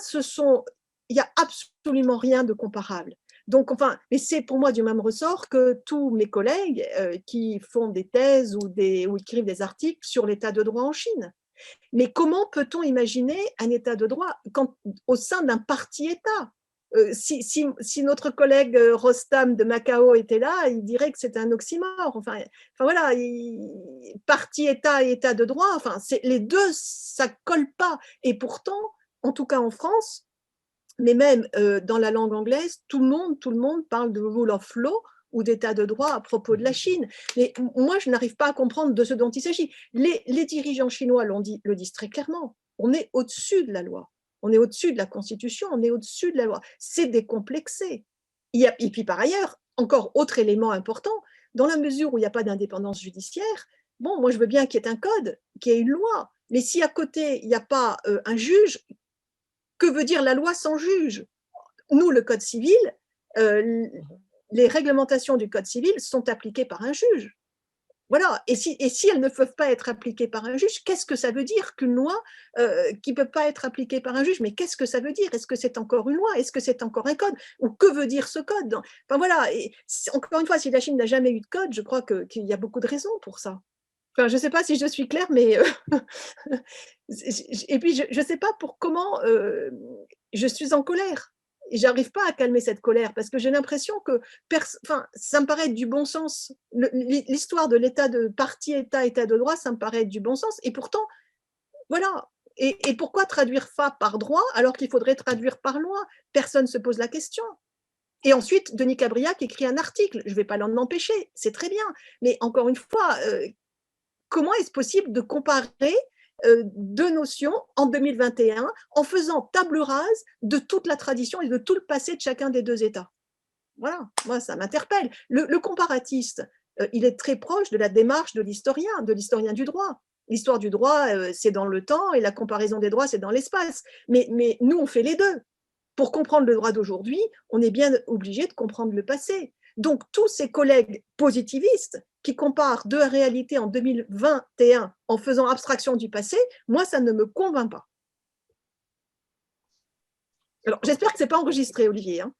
il n'y a absolument rien de comparable. Donc, enfin, mais c'est pour moi du même ressort que tous mes collègues qui font des thèses ou écrivent des articles sur l'état de droit en Chine. Mais comment peut-on imaginer un état de droit au sein d'un parti-État? Si notre collègue Rostam de Macao était là, il dirait que c'est un oxymore. Enfin voilà, parti-État et État de droit, enfin, les deux, ça ne colle pas. Et pourtant, en tout cas en France, mais même dans la langue anglaise, tout le monde parle de rule of law ou d'état de droit à propos de la Chine. Mais moi, je n'arrive pas à comprendre de ce dont il s'agit. Les dirigeants chinois le disent très clairement. On est au-dessus de la loi. On est au-dessus de la Constitution, on est au-dessus de la loi. C'est décomplexé. Et puis par ailleurs, encore autre élément important, dans la mesure où il n'y a pas d'indépendance judiciaire, bon, moi je veux bien qu'il y ait un code, qu'il y ait une loi, mais si à côté il n'y a pas un juge, que veut dire la loi sans juge? Nous, le code civil, les réglementations du code civil sont appliquées par un juge. Voilà. Et si elles ne peuvent pas être appliquées par un juge, qu'est-ce que ça veut dire qu'une loi qui ne peut pas être appliquée par un juge? Mais qu'est-ce que ça veut dire? Est-ce que c'est encore une loi? Est-ce que c'est encore un code? Ou que veut dire ce code? Enfin voilà. Et encore une fois, si la Chine n'a jamais eu de code, je crois qu'il y a beaucoup de raisons pour ça. Enfin, je ne sais pas si je suis claire, mais et puis je ne sais pas comment je suis en colère. Et j'arrive pas à calmer cette colère parce que j'ai l'impression que, enfin, ça me paraît être du bon sens. L'histoire de l'état de parti, état de droit, ça me paraît être du bon sens. Et pourtant, voilà. Et pourquoi traduire ça par droit alors qu'il faudrait traduire par loi? Personne ne se pose la question. Et ensuite, Denis Cabriac écrit un article. Je ne vais pas l'en empêcher, c'est très bien. Mais encore une fois, comment est-ce possible de comparer deux notions en 2021 en faisant table rase de toute la tradition et de tout le passé de chacun des deux États? Voilà, moi, ça m'interpelle. Le comparatiste, il est très proche de la démarche de l'historien du droit. L'histoire du droit, c'est dans le temps et la comparaison des droits, c'est dans l'espace. Mais nous, on fait les deux. Pour comprendre le droit d'aujourd'hui, on est bien obligé de comprendre le passé. Donc, tous ces collègues positivistes qui comparent deux réalités en 2021 en faisant abstraction du passé, moi, ça ne me convainc pas. Alors, j'espère que ce n'est pas enregistré, Olivier. Hein.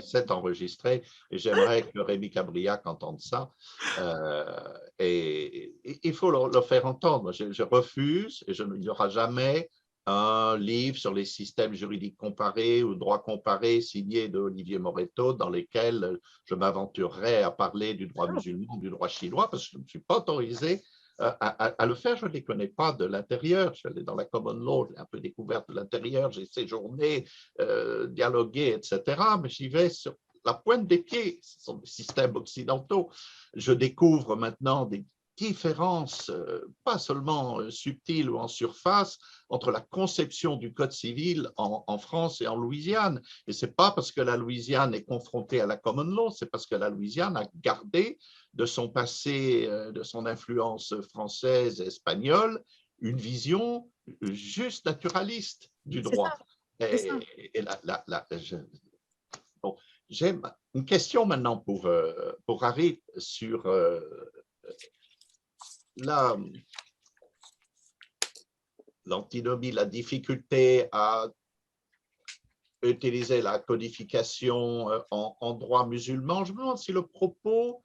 C'est enregistré et j'aimerais que Rémi Cabriac entende ça. Et il faut le faire entendre. Je refuse et il n'y aura jamais un livre sur les systèmes juridiques comparés ou droit comparé signé d'Olivier Moreto dans lesquels je m'aventurerai à parler du droit musulman, du droit chinois, parce que je ne suis pas autorisé à le faire. Je ne les connais pas de l'intérieur. Je suis allé dans la common law, j'ai un peu découvert de l'intérieur, j'ai séjourné, dialogué, etc. Mais j'y vais sur la pointe des pieds. Ce sont des systèmes occidentaux. Je découvre maintenant des différences, pas seulement subtiles ou en surface, entre la conception du Code civil en France et en Louisiane. Et ce n'est pas parce que la Louisiane est confrontée à la common law, c'est parce que la Louisiane a gardé de son passé, de son influence française et espagnole, une vision juste naturaliste du droit. Bon, j'ai une question maintenant pour Harry sur l'antinomie, la difficulté à utiliser la codification en droit musulman. Je me demande si le propos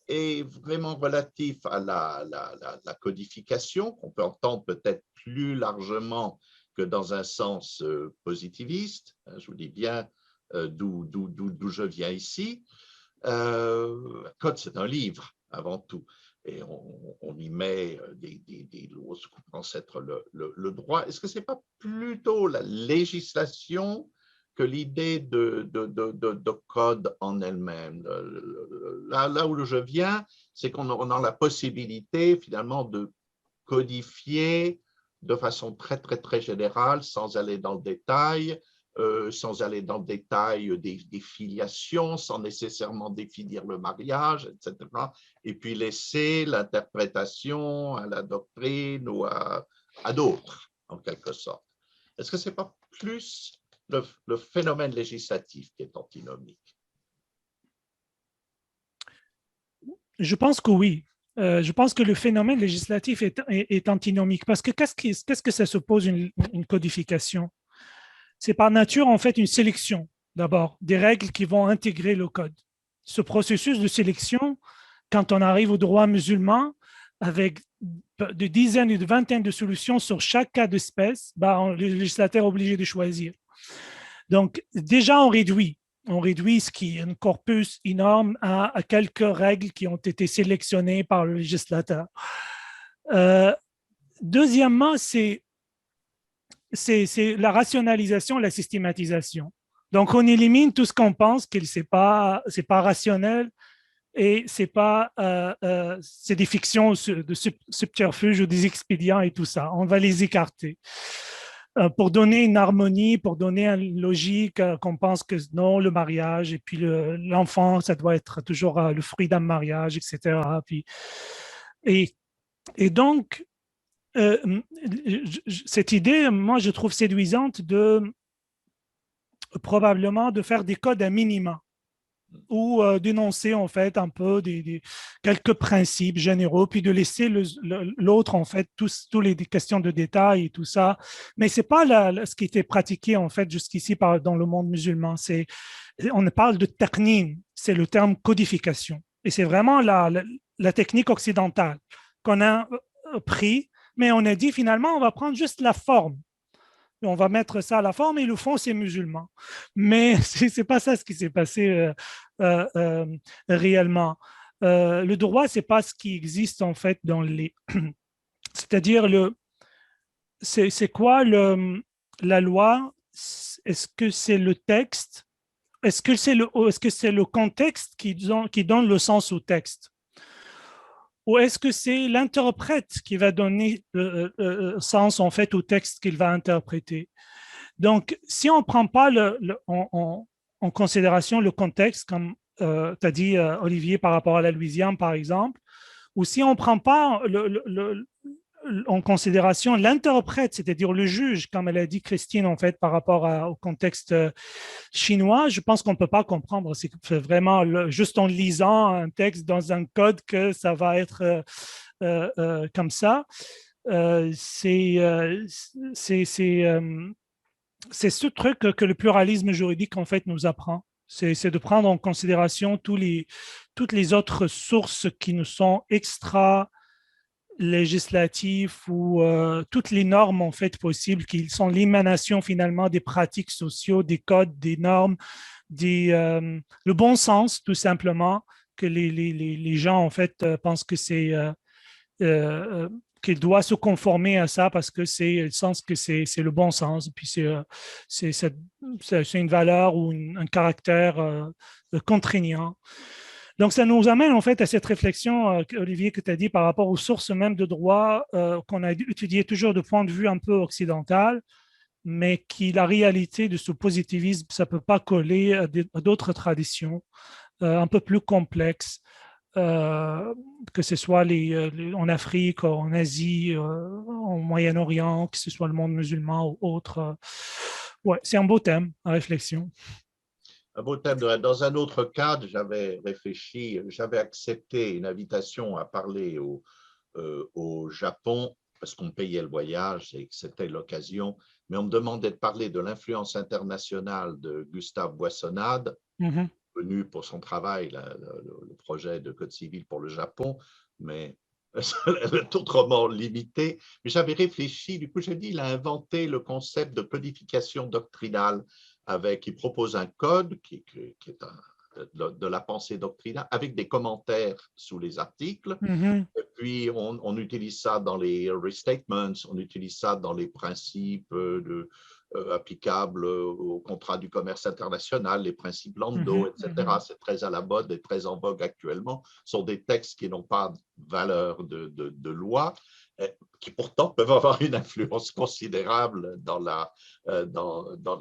est vraiment relatif à la codification, qu'on peut entendre peut-être plus largement que dans un sens positiviste. Je vous dis bien d'où je viens ici. Code, c'est un livre avant tout. Et on y met des lois, ce qu'on pense être le droit. Est-ce que ce n'est pas plutôt la législation que l'idée de code en elle-même? Là où je viens, c'est qu'on a la possibilité finalement de codifier de façon très, très, très générale, sans aller dans le détail, des filiations, sans nécessairement définir le mariage, etc. Et puis laisser l'interprétation à la doctrine ou à d'autres, en quelque sorte. Est-ce que ce n'est pas plus le phénomène législatif qui est antinomique? Je pense que oui. Je pense que le phénomène législatif est antinomique parce que qu'est-ce que ça suppose une codification? C'est par nature, en fait, une sélection, d'abord, des règles qui vont intégrer le code. Ce processus de sélection, quand on arrive au droit musulman, avec de dizaines et de vingtaines de solutions sur chaque cas d'espèce, le législateur est obligé de choisir. Donc, déjà, on réduit ce qui est un corpus énorme à quelques règles qui ont été sélectionnées par le législateur. Deuxièmement, c'est la rationalisation, la systématisation. Donc, on élimine tout ce qu'on pense que c'est pas rationnel et c'est des fictions de subterfuges ou des expédients et tout ça. On va les écarter. Pour donner une harmonie, pour donner une logique, qu'on pense que non, le mariage et puis l'enfant, ça doit être toujours le fruit d'un mariage, etc. Et donc, cette idée, moi, je trouve séduisante probablement de faire des codes à minima. ou d'énoncer en fait un peu quelques principes généraux, puis de laisser l'autre en fait tous les questions de détail et tout ça. Mais c'est pas ce qui était pratiqué en fait jusqu'ici dans le monde musulman. On parle de taqnin, c'est le terme codification, et c'est vraiment la technique occidentale qu'on a pris, mais on a dit finalement on va prendre juste la forme. On va mettre ça à la forme et le fond, c'est musulman. Mais ce n'est pas ça ce qui s'est passé euh, euh, réellement. Le droit, ce n'est pas ce qui existe en fait dans les. C'est-à-dire, c'est quoi la loi? Est-ce que c'est le texte? Est-ce que c'est le contexte qui donne le sens au texte? Ou est-ce que c'est l'interprète qui va donner sens en fait au texte qu'il va interpréter? Donc, si on ne prend pas en considération le contexte, comme tu as dit, Olivier, par rapport à la Louisiane, par exemple, ou si on ne prend pas en considération l'interprète, c'est-à-dire le juge, comme elle a dit Christine, en fait, par rapport au contexte chinois, je pense qu'on ne peut pas comprendre. C'est vraiment juste en lisant un texte dans un code que ça va être comme ça. C'est ce truc que le pluralisme juridique, en fait, nous apprend. C'est de prendre en considération toutes les autres sources qui nous sont extra-législatives ou toutes les normes, en fait, possibles, qui sont l'émanation, finalement, des pratiques sociaux, des codes, des normes, le bon sens, tout simplement, que les gens, en fait, pensent que c'est qu'il doit se conformer à ça parce que c'est le sens que c'est le bon sens. Puis c'est une valeur ou un caractère contraignant. Donc, ça nous amène en fait à cette réflexion, Olivier, que tu as dit par rapport aux sources même de droit qu'on a étudiées toujours de point de vue un peu occidental, mais qui la réalité de ce positivisme, ça ne peut pas coller à d'autres traditions un peu plus complexes. Que ce soit en Afrique, en Asie, en Moyen-Orient, que ce soit le monde musulman ou autre. Ouais, c'est un beau thème à réflexion. Un beau thème. Dans un autre cadre, j'avais réfléchi, j'avais accepté une invitation à parler au Japon parce qu'on payait le voyage et que c'était l'occasion, mais on me demandait de parler de l'influence internationale de Gustave Boissonnade, connu pour son travail, le projet de Code civil pour le Japon, mais autrement limité. Mais j'avais réfléchi, du coup, j'ai dit, il a inventé le concept de codification doctrinale il propose un code qui est de la pensée doctrinale avec des commentaires sous les articles. Et puis, on utilise ça dans les restatements, on utilise ça dans les principes applicables au contrat du commerce international, les principes Lando, etc. C'est très à la mode et très en vogue actuellement. Ce sont des textes qui n'ont pas valeur de loi, qui pourtant peuvent avoir une influence considérable dans la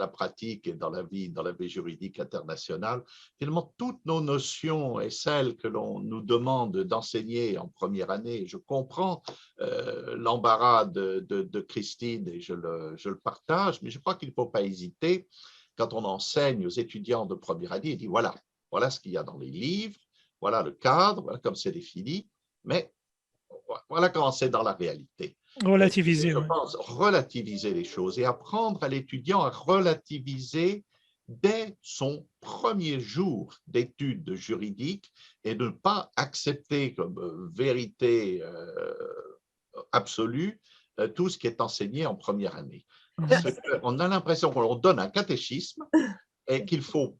pratique et dans la vie juridique internationale. Finalement, toutes nos notions et celles que l'on nous demande d'enseigner en première année, je comprends l'embarras de Christine et je le partage, mais je crois qu'il ne faut pas hésiter quand on enseigne aux étudiants de première année, il dit voilà ce qu'il y a dans les livres, voilà le cadre, voilà comme c'est défini, mais voilà comment c'est dans la réalité. Relativiser. Je pense relativiser les choses et apprendre à l'étudiant à relativiser dès son premier jour d'études juridiques et de ne pas accepter comme vérité absolue tout ce qui est enseigné en première année. On a l'impression qu'on donne un catéchisme et qu'il faut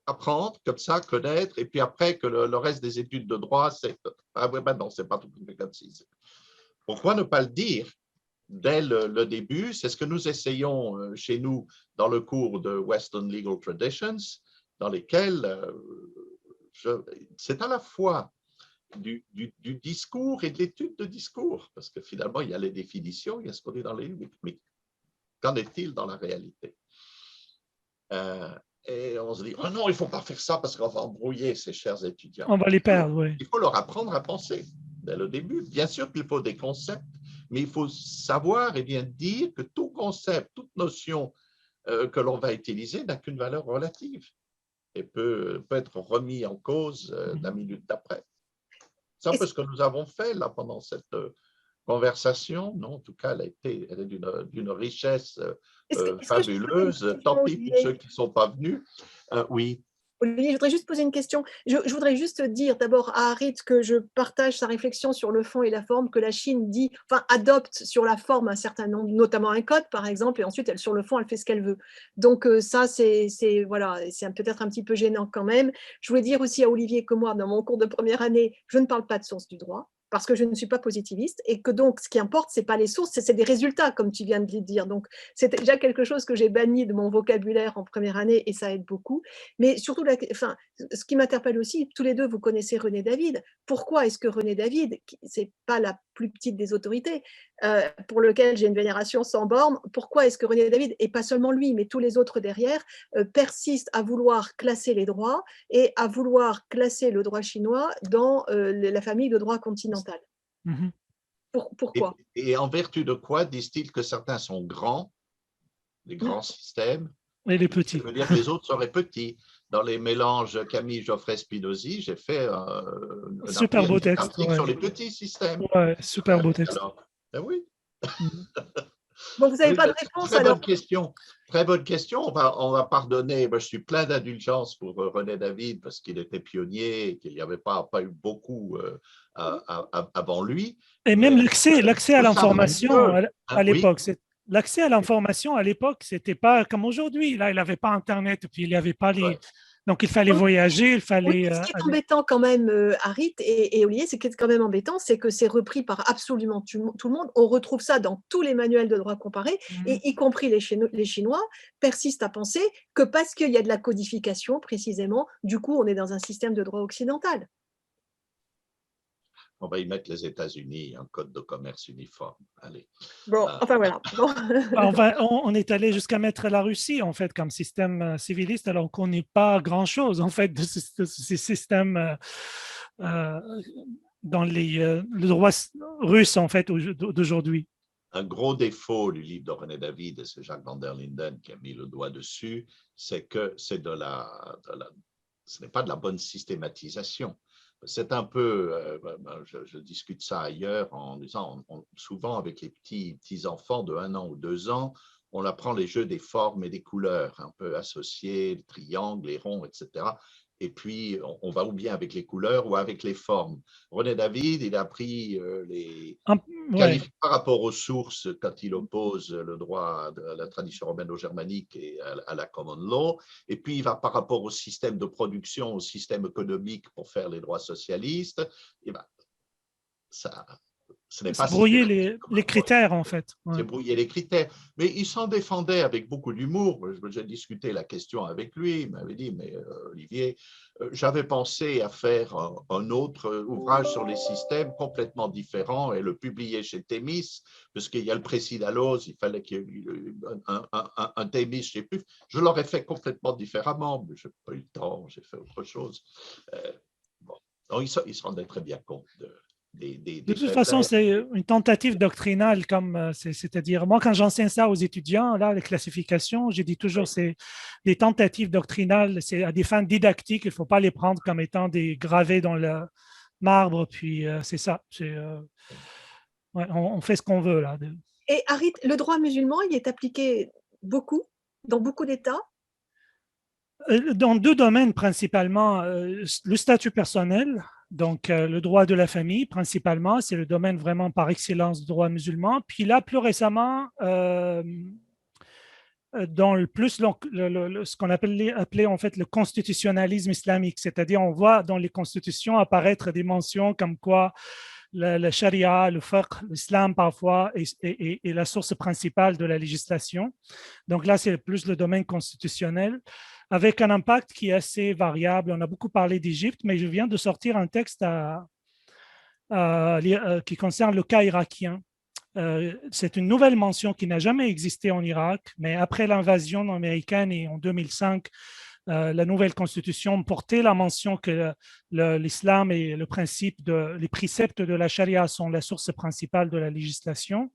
apprendre comme ça, connaître, et puis après que le reste des études de droit, c'est ah oui, ben non, c'est pas tout le catéchisme. Pourquoi ne pas le dire dès le début? C'est ce que nous essayons chez nous dans le cours de Western Legal Traditions, dans lesquels c'est à la fois du discours et de l'étude de discours, parce que finalement, il y a les définitions, il y a ce qu'on dit dans les livres, mais qu'en est-il dans la réalité? Et on se dit, oh non, il ne faut pas faire ça parce qu'on va embrouiller ces chers étudiants. On va les perdre, oui. Il faut leur apprendre à penser dès le début. Bien sûr qu'il faut des concepts, mais il faut savoir et bien dire que tout concept, toute notion que l'on va utiliser n'a qu'une valeur relative. et peut être remis en cause la minute d'après. C'est un peu ce que nous avons fait là pendant cette conversation. Non, en tout cas, elle est d'une richesse Est-ce que je peux poser une fabuleuse. question, Tant pis pour Olivier? ceux qui ne sont pas venus. Oui. Olivier, je voudrais juste poser une question. Je voudrais juste dire d'abord à Harit que je partage sa réflexion sur le fond et la forme, que la Chine adopte sur la forme un certain nombre, notamment un code par exemple, et ensuite sur le fond, elle fait ce qu'elle veut. Donc ça, c'est peut-être un petit peu gênant quand même. Je voulais dire aussi à Olivier que moi, dans mon cours de première année, je ne parle pas de source du droit, parce que je ne suis pas positiviste, et que donc ce qui importe, ce n'est pas les sources, c'est des résultats, comme tu viens de le dire. Donc c'est déjà quelque chose que j'ai banni de mon vocabulaire en première année, et ça aide beaucoup. Mais surtout, ce qui m'interpelle aussi, tous les deux, vous connaissez René David. Pourquoi est-ce que René David, ce n'est pas la plus petite des autorités, pour lequel j'ai une vénération sans borne, pourquoi est-ce que René David, et pas seulement lui, mais tous les autres derrière, persistent à vouloir classer les droits et à vouloir classer le droit chinois dans la famille de droit continental? Pourquoi? Et en vertu de quoi disent-ils que certains sont grands, les grands systèmes, et les petits? Ça veut dire que les autres seraient petits. Dans les mélanges Camille Geoffrey Spinozzi, j'ai fait un Super beau texte. article sur les petits systèmes. Ouais, super beau texte. Alors, ben oui. Donc, vous n'avez pas de réponse très alors? Bonne question. Très bonne question. On va pardonner. Moi, je suis plein d'indulgence pour René David parce qu'il était pionnier et qu'il n'y avait pas eu beaucoup avant lui. Et même l'accès à l'information à l'époque. Oui. L'accès à l'information à l'époque, c'était pas comme aujourd'hui. Là, il n'avait pas Internet, puis il n'y avait pas les. Ouais. Donc, il fallait voyager, il fallait. Oui, ce qui est embêtant quand même, Harit et Olivier, ce qui est quand même embêtant, c'est que c'est repris par absolument tout le monde. On retrouve ça dans tous les manuels de droit comparé, et y compris les Chinois persistent à penser que parce qu'il y a de la codification, précisément, du coup, on est dans un système de droit occidental. On va y mettre les États-Unis, un code de commerce uniforme. Allez. Bon, enfin voilà. Bon. On est allé jusqu'à mettre la Russie, en fait, comme système civiliste, alors qu'on n'est pas grand-chose, en fait, de ces systèmes dans le droit russe, en fait, d'aujourd'hui. Un gros défaut du livre de René David, et c'est Jacques van der Linden qui a mis le doigt dessus, c'est que ce n'est pas de la bonne systématisation. C'est un peu, je discute ça ailleurs en disant, souvent avec les petits enfants de 1 an ou 2 ans, on apprend les jeux des formes et des couleurs, un peu associés, les triangles, les ronds, etc. Et puis, on va ou bien avec les couleurs ou avec les formes. René David, il a pris par rapport aux sources quand il oppose le droit de la tradition romaino-germanique et à la common law, et puis il va par rapport au système de production, au système économique pour faire les droits socialistes, et ben, ce n'est pas brouiller les critères, en fait. C'est brouiller les critères. Mais il s'en défendait avec beaucoup d'humour. J'ai discuté la question avec lui. Il m'avait dit, mais Olivier, j'avais pensé à faire un autre ouvrage sur les systèmes complètement différent et le publier chez Thémis, parce qu'il y a le Précidalose, il fallait qu'il y ait un Thémis, je ne sais plus. Je l'aurais fait complètement différemment, mais je n'ai pas eu le temps, j'ai fait autre chose. Bon. Donc, il se rendait très bien compte de toute façon, c'est une tentative doctrinale, c'est-à-dire, moi, quand j'enseigne ça aux étudiants, là, les classifications, j'ai dit toujours, c'est des tentatives doctrinales, c'est à des fins didactiques, il ne faut pas les prendre comme étant des gravés dans le marbre, puis c'est ça. On fait ce qu'on veut, là. Et Harit, le droit musulman, il est appliqué dans beaucoup d'États? Dans 2 domaines principalement, le statut personnel, donc le droit de la famille principalement, c'est le domaine vraiment par excellence du droit musulman. Puis là, plus récemment, dans ce qu'on appelait en fait le constitutionnalisme islamique, c'est-à-dire on voit dans les constitutions apparaître des mentions comme quoi la charia, le fiqh, l'islam parfois est la source principale de la législation. Donc là, c'est plus le domaine constitutionnel, avec un impact qui est assez variable. On a beaucoup parlé d'Égypte, mais je viens de sortir un texte qui concerne le cas irakien. C'est une nouvelle mention qui n'a jamais existé en Irak, mais après l'invasion américaine et en 2005, la nouvelle constitution portait la mention que l'islam et les préceptes de la charia sont la source principale de la législation.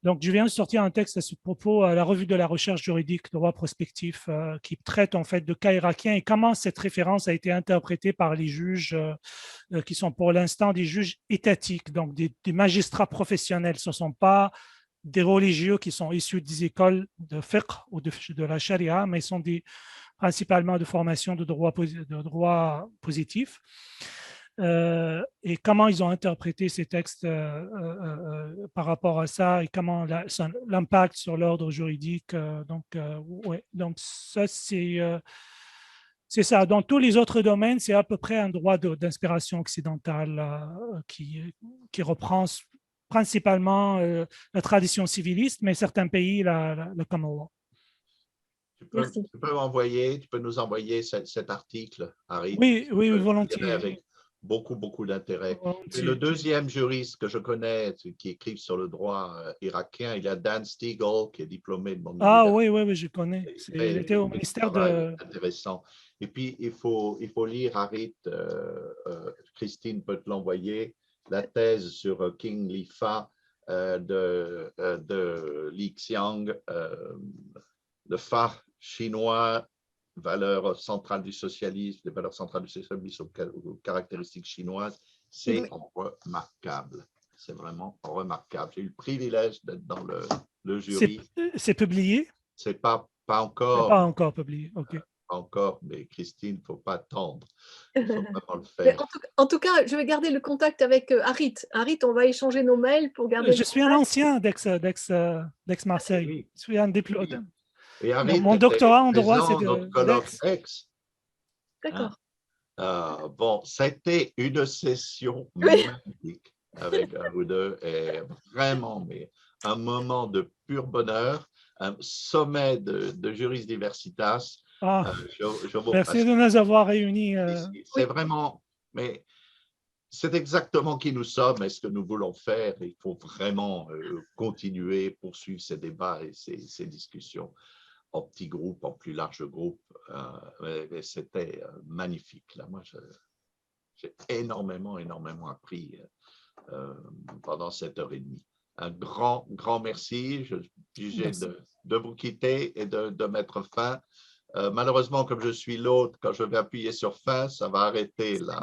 Donc, je viens de sortir un texte à ce propos à la revue de la recherche juridique, droit prospectif, qui traite en fait de cas irakiens et comment cette référence a été interprétée par les juges qui sont pour l'instant des juges étatiques, donc des magistrats professionnels. Ce ne sont pas des religieux qui sont issus des écoles de fiqh ou de la charia, mais sont principalement de formation de droit positif. Et comment ils ont interprété ces textes par rapport à ça et comment l'impact sur l'ordre juridique. Donc ça, c'est ça. Dans tous les autres domaines, c'est à peu près un droit d'inspiration occidentale qui reprend principalement la tradition civiliste, mais certains pays, le common law. Merci. Tu peux nous envoyer cet article, Harry. Oui, volontiers. Avec beaucoup d'intérêt. Volontiers. Le deuxième juriste que je connais qui écrit sur le droit irakien, il y a Dan Stiegel, qui est diplômé de mon université. Oui, je connais. Il était au ministère de... Intéressant. Et puis, il faut lire, Harit, Christine peut te l'envoyer, la thèse sur King Lifa de Li Xiang, le Fa chinois, valeurs centrales du socialisme, les valeurs centrales du socialisme aux caractéristiques chinoises, c'est remarquable. C'est vraiment remarquable. J'ai eu le privilège d'être dans le jury. C'est publié? C'est pas encore. Pas encore publié, ok. Pas encore, mais Christine, il ne faut pas attendre. Il faut vraiment le faire. En tout cas, je vais garder le contact avec Harit. Harit, on va échanger nos mails pour garder. Je suis un ancien d'Aix-Marseille. Oui. Je suis un diplôme. Et Harit, mon doctorat en droit, c'est de Aix. D'accord. Bon, c'était une session magnifique avec un ou deux et vraiment un moment de pur bonheur, un sommet de Juris Diversitas. Merci de nous avoir réunis. C'est vraiment, mais c'est exactement qui nous sommes et ce que nous voulons faire. Il faut vraiment continuer, poursuivre ces débats et ces discussions en petits groupes, en plus large groupe. C'était magnifique. Là, moi, j'ai énormément appris pendant cette heure et demie. Un grand merci. Je suis obligé de vous quitter et de mettre fin. Malheureusement, comme je suis l'autre, quand je vais appuyer sur fin, ça va arrêter la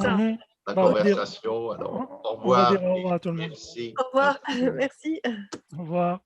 conversation. Alors, au revoir. On va dire au revoir à tout le monde. Merci. Au revoir. Merci. Au revoir.